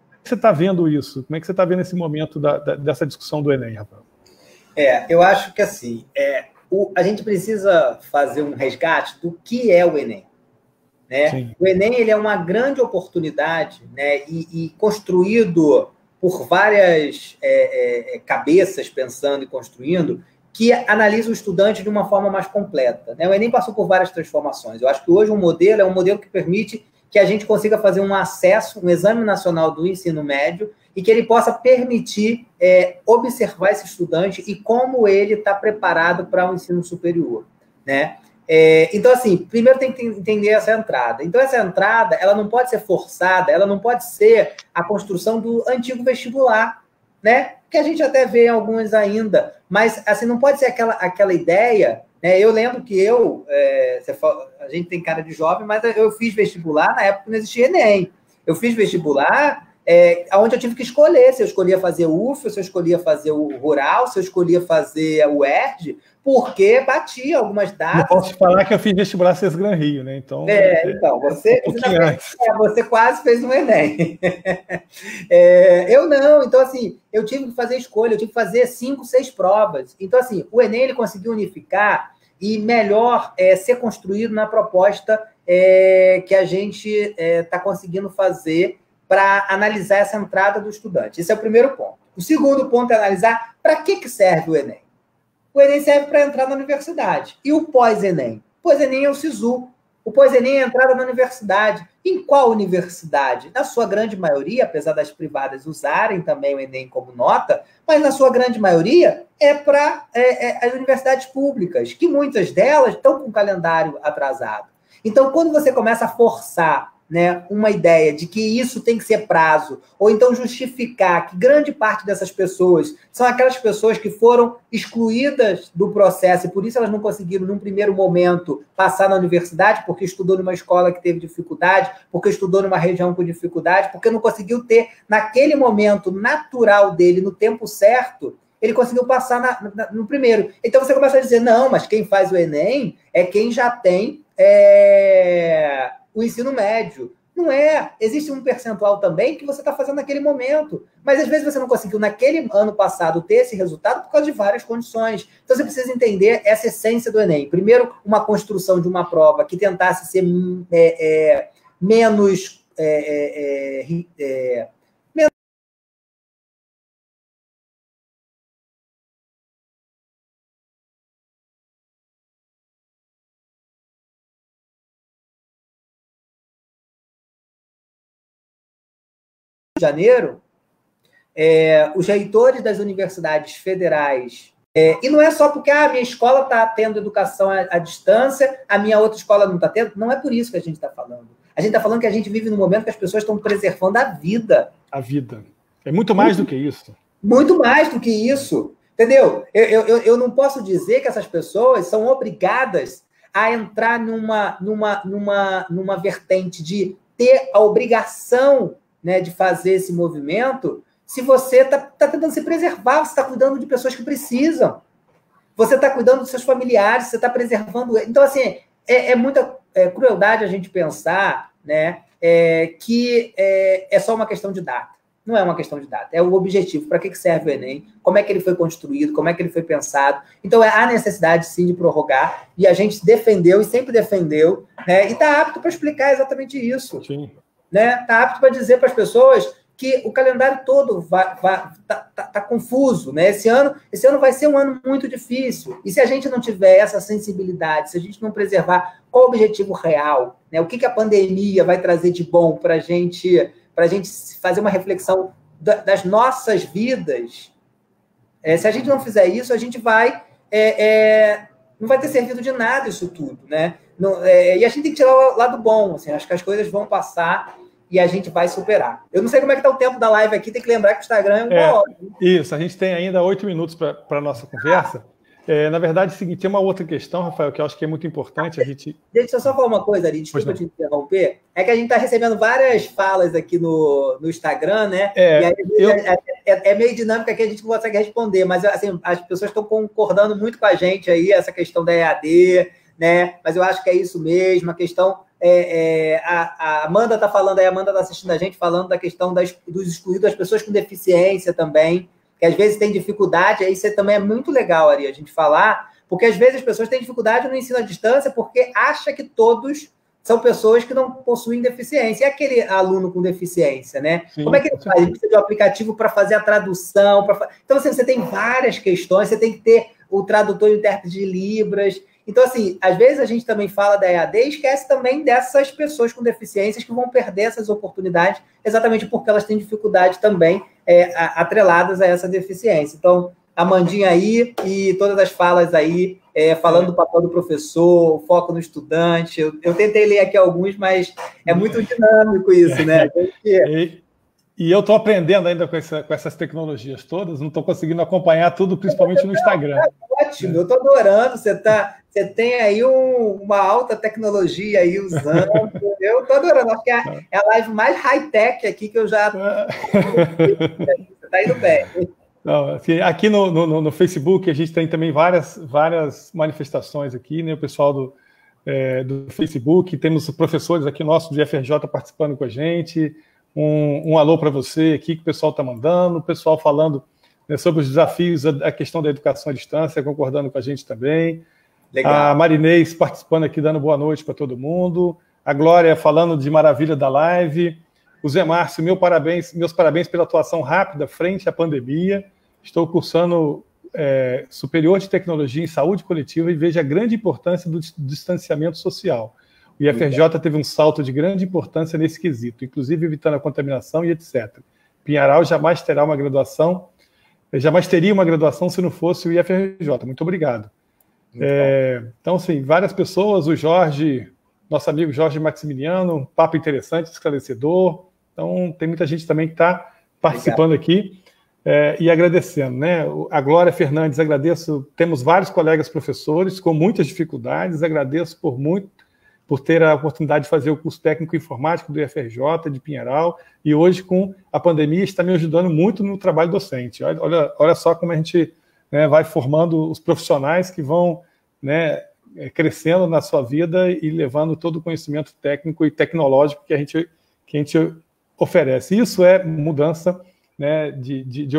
como é que você está vendo isso? Como é que você está vendo esse momento dessa discussão do Enem, Rafael? Eu acho que assim, a gente precisa fazer um resgate do que é o Enem, né? O Enem, ele é uma grande oportunidade, né, e construído por várias cabeças pensando e construindo, que analisa o estudante de uma forma mais completa, né? O Enem passou por várias transformações. Eu acho que hoje o modelo é um modelo que permite que a gente consiga fazer um acesso, um exame nacional do ensino médio, e que ele possa permitir observar esse estudante e como ele está preparado para o ensino superior, né? Então, assim, primeiro tem que entender essa entrada. Então, essa entrada, ela não pode ser forçada, ela não pode ser a construção do antigo vestibular, né? Que a gente até vê alguns ainda, mas, assim, não pode ser aquela ideia, né? Eu lembro que a gente tem cara de jovem, mas eu fiz vestibular na época que não existia Enem. Eu fiz vestibular onde eu tive que escolher se eu escolhia fazer o UF, se eu escolhia fazer o Rural, se eu escolhia fazer o UERJ, porque batia algumas datas. Não posso falar que eu fiz vestibular CES Gran Rio, né? Então, você quase fez um Enem. Eu não. Então, assim, eu tive que fazer escolha, eu tive que fazer 5, 6 provas. Então, assim, o Enem ele conseguiu unificar e melhor ser construído na proposta que a gente está conseguindo fazer para analisar essa entrada do estudante. Esse é o primeiro ponto. O segundo ponto é analisar para que serve o Enem. O Enem serve para entrar na universidade. E o pós-Enem? O pós-Enem é o SISU. O pós-Enem é a entrada na universidade. Em qual universidade? Na sua grande maioria, apesar das privadas usarem também o Enem como nota, mas na sua grande maioria é para as universidades públicas, que muitas delas estão com o calendário atrasado. Então, quando você começa a forçar, né, uma ideia de que isso tem que ser prazo, ou então justificar que grande parte dessas pessoas são aquelas pessoas que foram excluídas do processo e por isso elas não conseguiram, num primeiro momento, passar na universidade, porque estudou numa escola que teve dificuldade, porque estudou numa região com dificuldade, porque não conseguiu ter, naquele momento natural dele, no tempo certo, ele conseguiu passar no primeiro. Então você começa a dizer, não, mas quem faz o Enem é quem já tem o ensino médio, Não é. Existe um percentual também que você está fazendo naquele momento. Mas às vezes você não conseguiu, naquele ano passado, ter esse resultado por causa de várias condições. Então você precisa entender essa essência do Enem. Primeiro, uma construção de uma prova que tentasse ser menos. Janeiro, os reitores das universidades federais, e não é só porque a minha escola está tendo educação à distância, a minha outra escola não está tendo, não é por isso que a gente está falando. A gente está falando que a gente vive num momento que as pessoas estão preservando a vida. A vida. É muito mais do que isso. Muito mais do que isso. Entendeu? Eu não posso dizer que essas pessoas são obrigadas a entrar numa vertente de ter a obrigação, né, de fazer esse movimento, se você está tentando se preservar, você está cuidando de pessoas que precisam, você está cuidando dos seus familiares, você está preservando. Então, assim, é muita crueldade a gente pensar, né, que é só uma questão de data. Não é uma questão de data, é o objetivo, para que serve o Enem, como é que ele foi construído, como é que ele foi pensado. Então, há necessidade, sim, de prorrogar, e a gente defendeu e sempre defendeu, né, e está apto para explicar exatamente isso. Sim. Né? Está apto para dizer para as pessoas que o calendário todo tá confuso. Né? Esse ano vai ser um ano muito difícil. E se a gente não tiver essa sensibilidade, se a gente não preservar qual o objetivo real, né? O que a pandemia vai trazer de bom para a gente fazer uma reflexão das nossas vidas, se a gente não fizer isso, a gente vai... não vai ter servido de nada isso tudo. Né? E a gente tem que tirar o lado bom. Assim, acho que as coisas vão passar e a gente vai superar. Eu não sei como é que está o tempo da live aqui, tem que lembrar que o Instagram é uma hora. Isso, a gente tem ainda 8 minutos para a nossa conversa. Na verdade, é o seguinte, tem uma outra questão, Rafael, que eu acho que é muito importante. Deixa eu só falar uma coisa, Ari, desculpa te interromper. É que a gente está recebendo várias falas aqui no Instagram, né? E aí, é meio dinâmica que a gente não consegue responder, mas assim, as pessoas estão concordando muito com a gente aí, essa questão da EAD, né? Mas eu acho que é isso mesmo, a questão... a Amanda está falando aí, a Amanda está assistindo a gente, falando da questão dos excluídos, das pessoas com deficiência também, que às vezes tem dificuldade, aí isso também é muito legal, Ari, a gente falar, porque às vezes as pessoas têm dificuldade no ensino à distância porque acha que todos são pessoas que não possuem deficiência. E aquele aluno com deficiência, né? Sim, como é que ele faz? Ele precisa de um aplicativo para fazer a tradução. Então, assim, você tem várias questões, você tem que ter o tradutor e o intérprete de Libras. Então, assim, às vezes a gente também fala da EAD e esquece também dessas pessoas com deficiências que vão perder essas oportunidades exatamente porque elas têm dificuldade também atreladas a essa deficiência. Então, a Mandinha aí e todas as falas aí, falando do papel do professor, o foco no estudante. Eu tentei ler aqui alguns, mas é muito dinâmico isso, né? E eu estou aprendendo ainda com essas tecnologias todas, não estou conseguindo acompanhar tudo, principalmente no Instagram. Ótimo, eu estou adorando. Você tem aí uma alta tecnologia aí usando. Eu estou adorando. Acho que é a live mais high-tech aqui que eu já... Você está indo bem. Não, aqui no Facebook a gente tem também várias manifestações aqui, né? O pessoal do Facebook, temos professores aqui nossos do FRJ participando com a gente. Um alô para você aqui que o pessoal está mandando, o pessoal falando, né, sobre os desafios, a questão da educação à distância, concordando com a gente também. Legal. A Marinês participando aqui, dando boa noite para todo mundo. A Glória falando de maravilha da live. O Zé Márcio, meus parabéns pela atuação rápida frente à pandemia. Estou cursando superior de tecnologia em saúde coletiva e vejo a grande importância do distanciamento social. O IFRJ teve um salto de grande importância nesse quesito, inclusive evitando a contaminação e etc. Pinheiral jamais teria uma graduação se não fosse o IFRJ. Muito obrigado. Então, sim, várias pessoas, o Jorge, nosso amigo Jorge Maximiliano, um papo interessante, esclarecedor. Então, tem muita gente também que está participando aqui e agradecendo, né? A Glória Fernandes, agradeço. Temos vários colegas professores com muitas dificuldades, agradeço por ter a oportunidade de fazer o curso técnico informático do IFRJ de Pinheiral, e hoje, com a pandemia, está me ajudando muito no trabalho docente. Olha só como a gente, né, vai formando os profissionais que vão, né, crescendo na sua vida e levando todo o conhecimento técnico e tecnológico que a gente que a gente oferece. Isso é mudança, né, de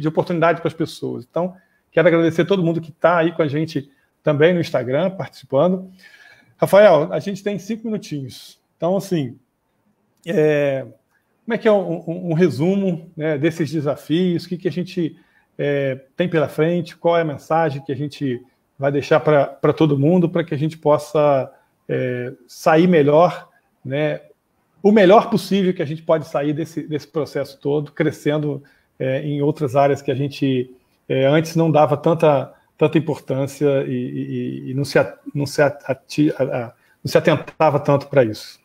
oportunidade para as pessoas. Então, quero agradecer a todo mundo que está aí com a gente também no Instagram, participando. Rafael, a gente tem 5 minutinhos. Então, assim, como é que é um resumo, né, desses desafios? O que a gente tem pela frente? Qual é a mensagem que a gente vai deixar para todo mundo para que a gente possa sair melhor, né, o melhor possível que a gente pode sair desse processo todo, crescendo em outras áreas que a gente antes não dava tanta importância e não se atentava tanto para isso.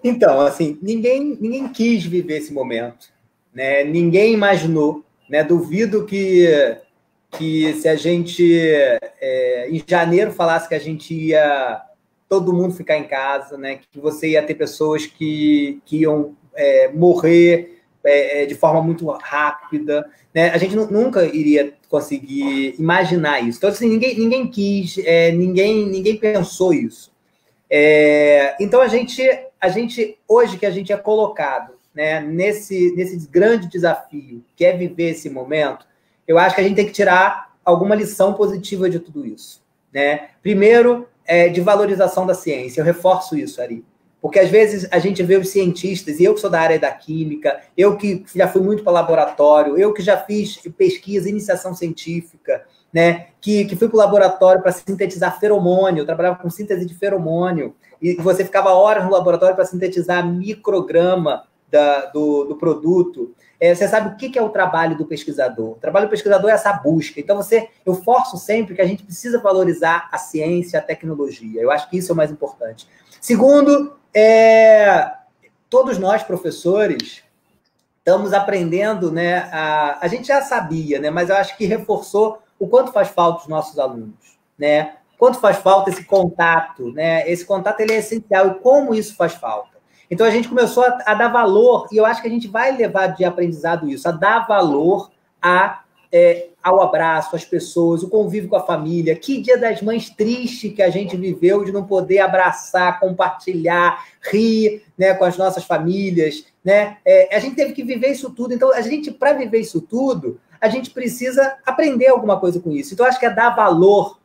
Então, assim, ninguém quis viver esse momento, né? Ninguém imaginou, né? Duvido que se a gente em janeiro falasse que a gente ia todo mundo ficar em casa, né? Que você ia ter pessoas que iam morrer de forma muito rápida, né? A gente nunca iria conseguir imaginar isso. Então, assim, ninguém quis, ninguém pensou isso. Então, a gente hoje que a gente é colocado, né, nesse grande desafio, que é viver esse momento, eu acho que a gente tem que tirar alguma lição positiva de tudo isso, né? Primeiro, de valorização da ciência. Eu reforço isso, Ari. Porque, às vezes, a gente vê os cientistas, e eu que sou da área da química, eu que já fui muito para laboratório, eu que já fiz pesquisa, iniciação científica, né, que fui para o laboratório para sintetizar feromônio, eu trabalhava com síntese de feromônio, e você ficava horas no laboratório para sintetizar micrograma do produto. Você sabe o que é o trabalho do pesquisador? O trabalho do pesquisador é essa busca. Então, eu forço sempre que a gente precisa valorizar a ciência, a tecnologia. Eu acho que isso é o mais importante. Segundo, todos nós, professores, estamos aprendendo, né? A gente já sabia, né? Mas eu acho que reforçou o quanto faz falta os nossos alunos, né? Quanto faz falta esse contato, né? Esse contato ele é essencial. E como isso faz falta? Então, a gente começou a dar valor, e eu acho que a gente vai levar de aprendizado isso, a dar valor ao abraço, às pessoas, o convívio com a família. Que Dia das Mães triste que a gente viveu de não poder abraçar, compartilhar, rir, né, com as nossas famílias, né? A gente teve que viver isso tudo. Então, para viver isso tudo, a gente precisa aprender alguma coisa com isso. Então, acho que é dar valor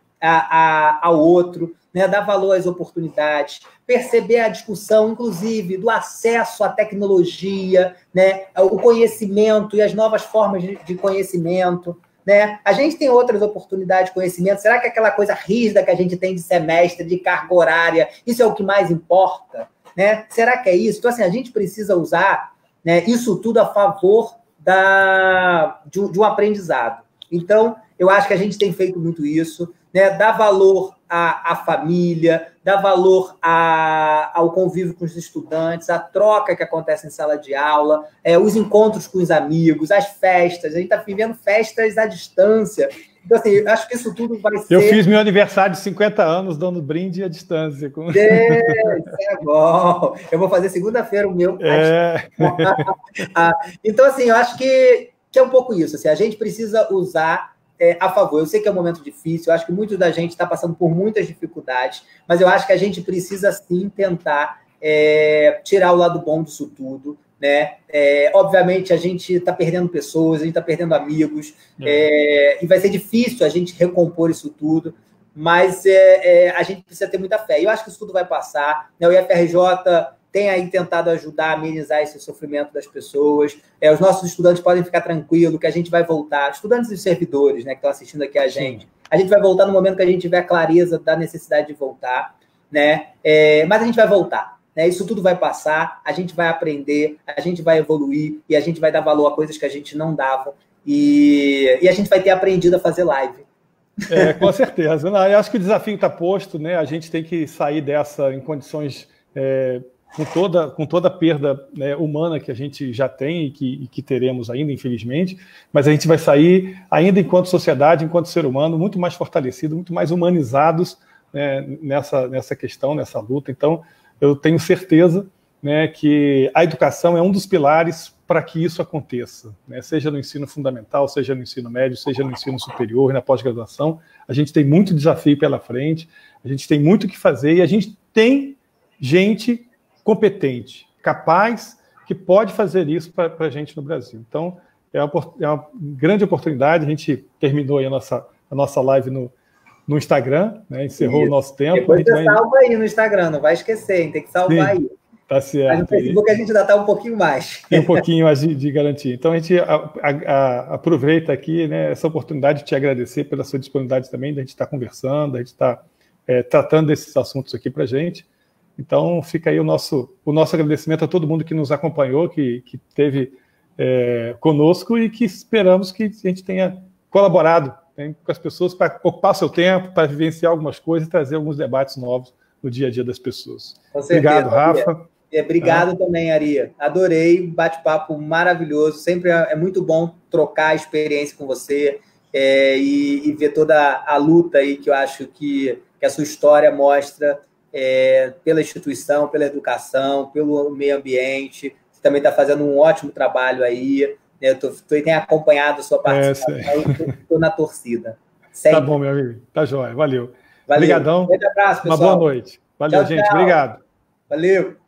ao outro, né, dar valor às oportunidades, perceber a discussão, inclusive, do acesso à tecnologia, né, o conhecimento e as novas formas de conhecimento, né? A gente tem outras oportunidades de conhecimento. Será que aquela coisa rígida que a gente tem de semestre, de carga horária, isso é o que mais importa? Né? Será que é isso? Então, assim, a gente precisa usar, né, isso tudo a favor de um aprendizado. Então, eu acho que a gente tem feito muito isso, né? Dar valor à família, dar valor ao convívio com os estudantes, a troca que acontece em sala de aula, os encontros com os amigos, as festas. A gente está vivendo festas à distância. Então, assim, eu acho que isso tudo vai ser... Eu fiz meu aniversário de 50 anos dando brinde à distância. Isso é bom. Eu vou fazer segunda-feira o meu. Então, assim, eu acho que é um pouco isso. Assim, a gente precisa usar a favor. Eu sei que é um momento difícil, eu acho que muito da gente está passando por muitas dificuldades, mas eu acho que a gente precisa, sim, tentar tirar o lado bom disso tudo, né? Obviamente, a gente está perdendo pessoas, a gente está perdendo amigos, e vai ser difícil a gente recompor isso tudo, mas a gente precisa ter muita fé. Eu acho que isso tudo vai passar, né? O IFRJ tem aí tentado ajudar a amenizar esse sofrimento das pessoas. Os nossos estudantes podem ficar tranquilos, que a gente vai voltar. Estudantes e servidores, né, que estão assistindo aqui a gente. Sim. A gente vai voltar no momento que a gente tiver clareza da necessidade de voltar, né? Mas a gente vai voltar, né? Isso tudo vai passar, a gente vai aprender, a gente vai evoluir e a gente vai dar valor a coisas que a gente não dava. E a gente vai ter aprendido a fazer live. Com certeza. Não, eu acho que o desafio está posto, né? A gente tem que sair dessa em condições... com toda a perda, né, humana que a gente já tem e que teremos ainda, infelizmente, mas a gente vai sair ainda enquanto sociedade, enquanto ser humano, muito mais fortalecido, muito mais humanizados, né, nessa questão, nessa luta. Então, eu tenho certeza, né, que a educação é um dos pilares para que isso aconteça, né, seja no ensino fundamental, seja no ensino médio, seja no ensino superior e na pós-graduação. A gente tem muito desafio pela frente, a gente tem muito o que fazer e a gente tem gente competente, capaz, que pode fazer isso para a gente no Brasil. Então, é uma grande oportunidade. A gente terminou aí a nossa live no Instagram, né? Encerrou o nosso tempo. Depois você salva aí no Instagram, não vai esquecer, hein? Tem que salvar. Sim, aí. Tá certo. Mas no Facebook a gente ainda está um pouquinho mais. Tem um pouquinho mais de garantia. Então, a gente aproveita aqui, né, essa oportunidade de te agradecer pela sua disponibilidade também, da gente estar conversando, a gente estar tratando desses assuntos aqui para a gente. Então, fica aí o nosso agradecimento a todo mundo que nos acompanhou, que esteve conosco e que esperamos que a gente tenha colaborado, né, com as pessoas para ocupar seu tempo, para vivenciar algumas coisas e trazer alguns debates novos no dia a dia das pessoas. Com certeza, obrigado, Rafa. Obrigado também, Ari. Adorei, bate-papo maravilhoso. Sempre é muito bom trocar experiência com você e ver toda a luta aí que eu acho que a sua história mostra pela instituição, pela educação, pelo meio ambiente. Você também está fazendo um ótimo trabalho aí. Eu tenho acompanhado a sua participação e estou na torcida. Sempre. Tá bom, meu amigo. Tá joia. Valeu. Obrigadão. Um grande abraço, pessoal. Uma boa noite. Valeu, tchau, gente. Tchau. Obrigado. Valeu.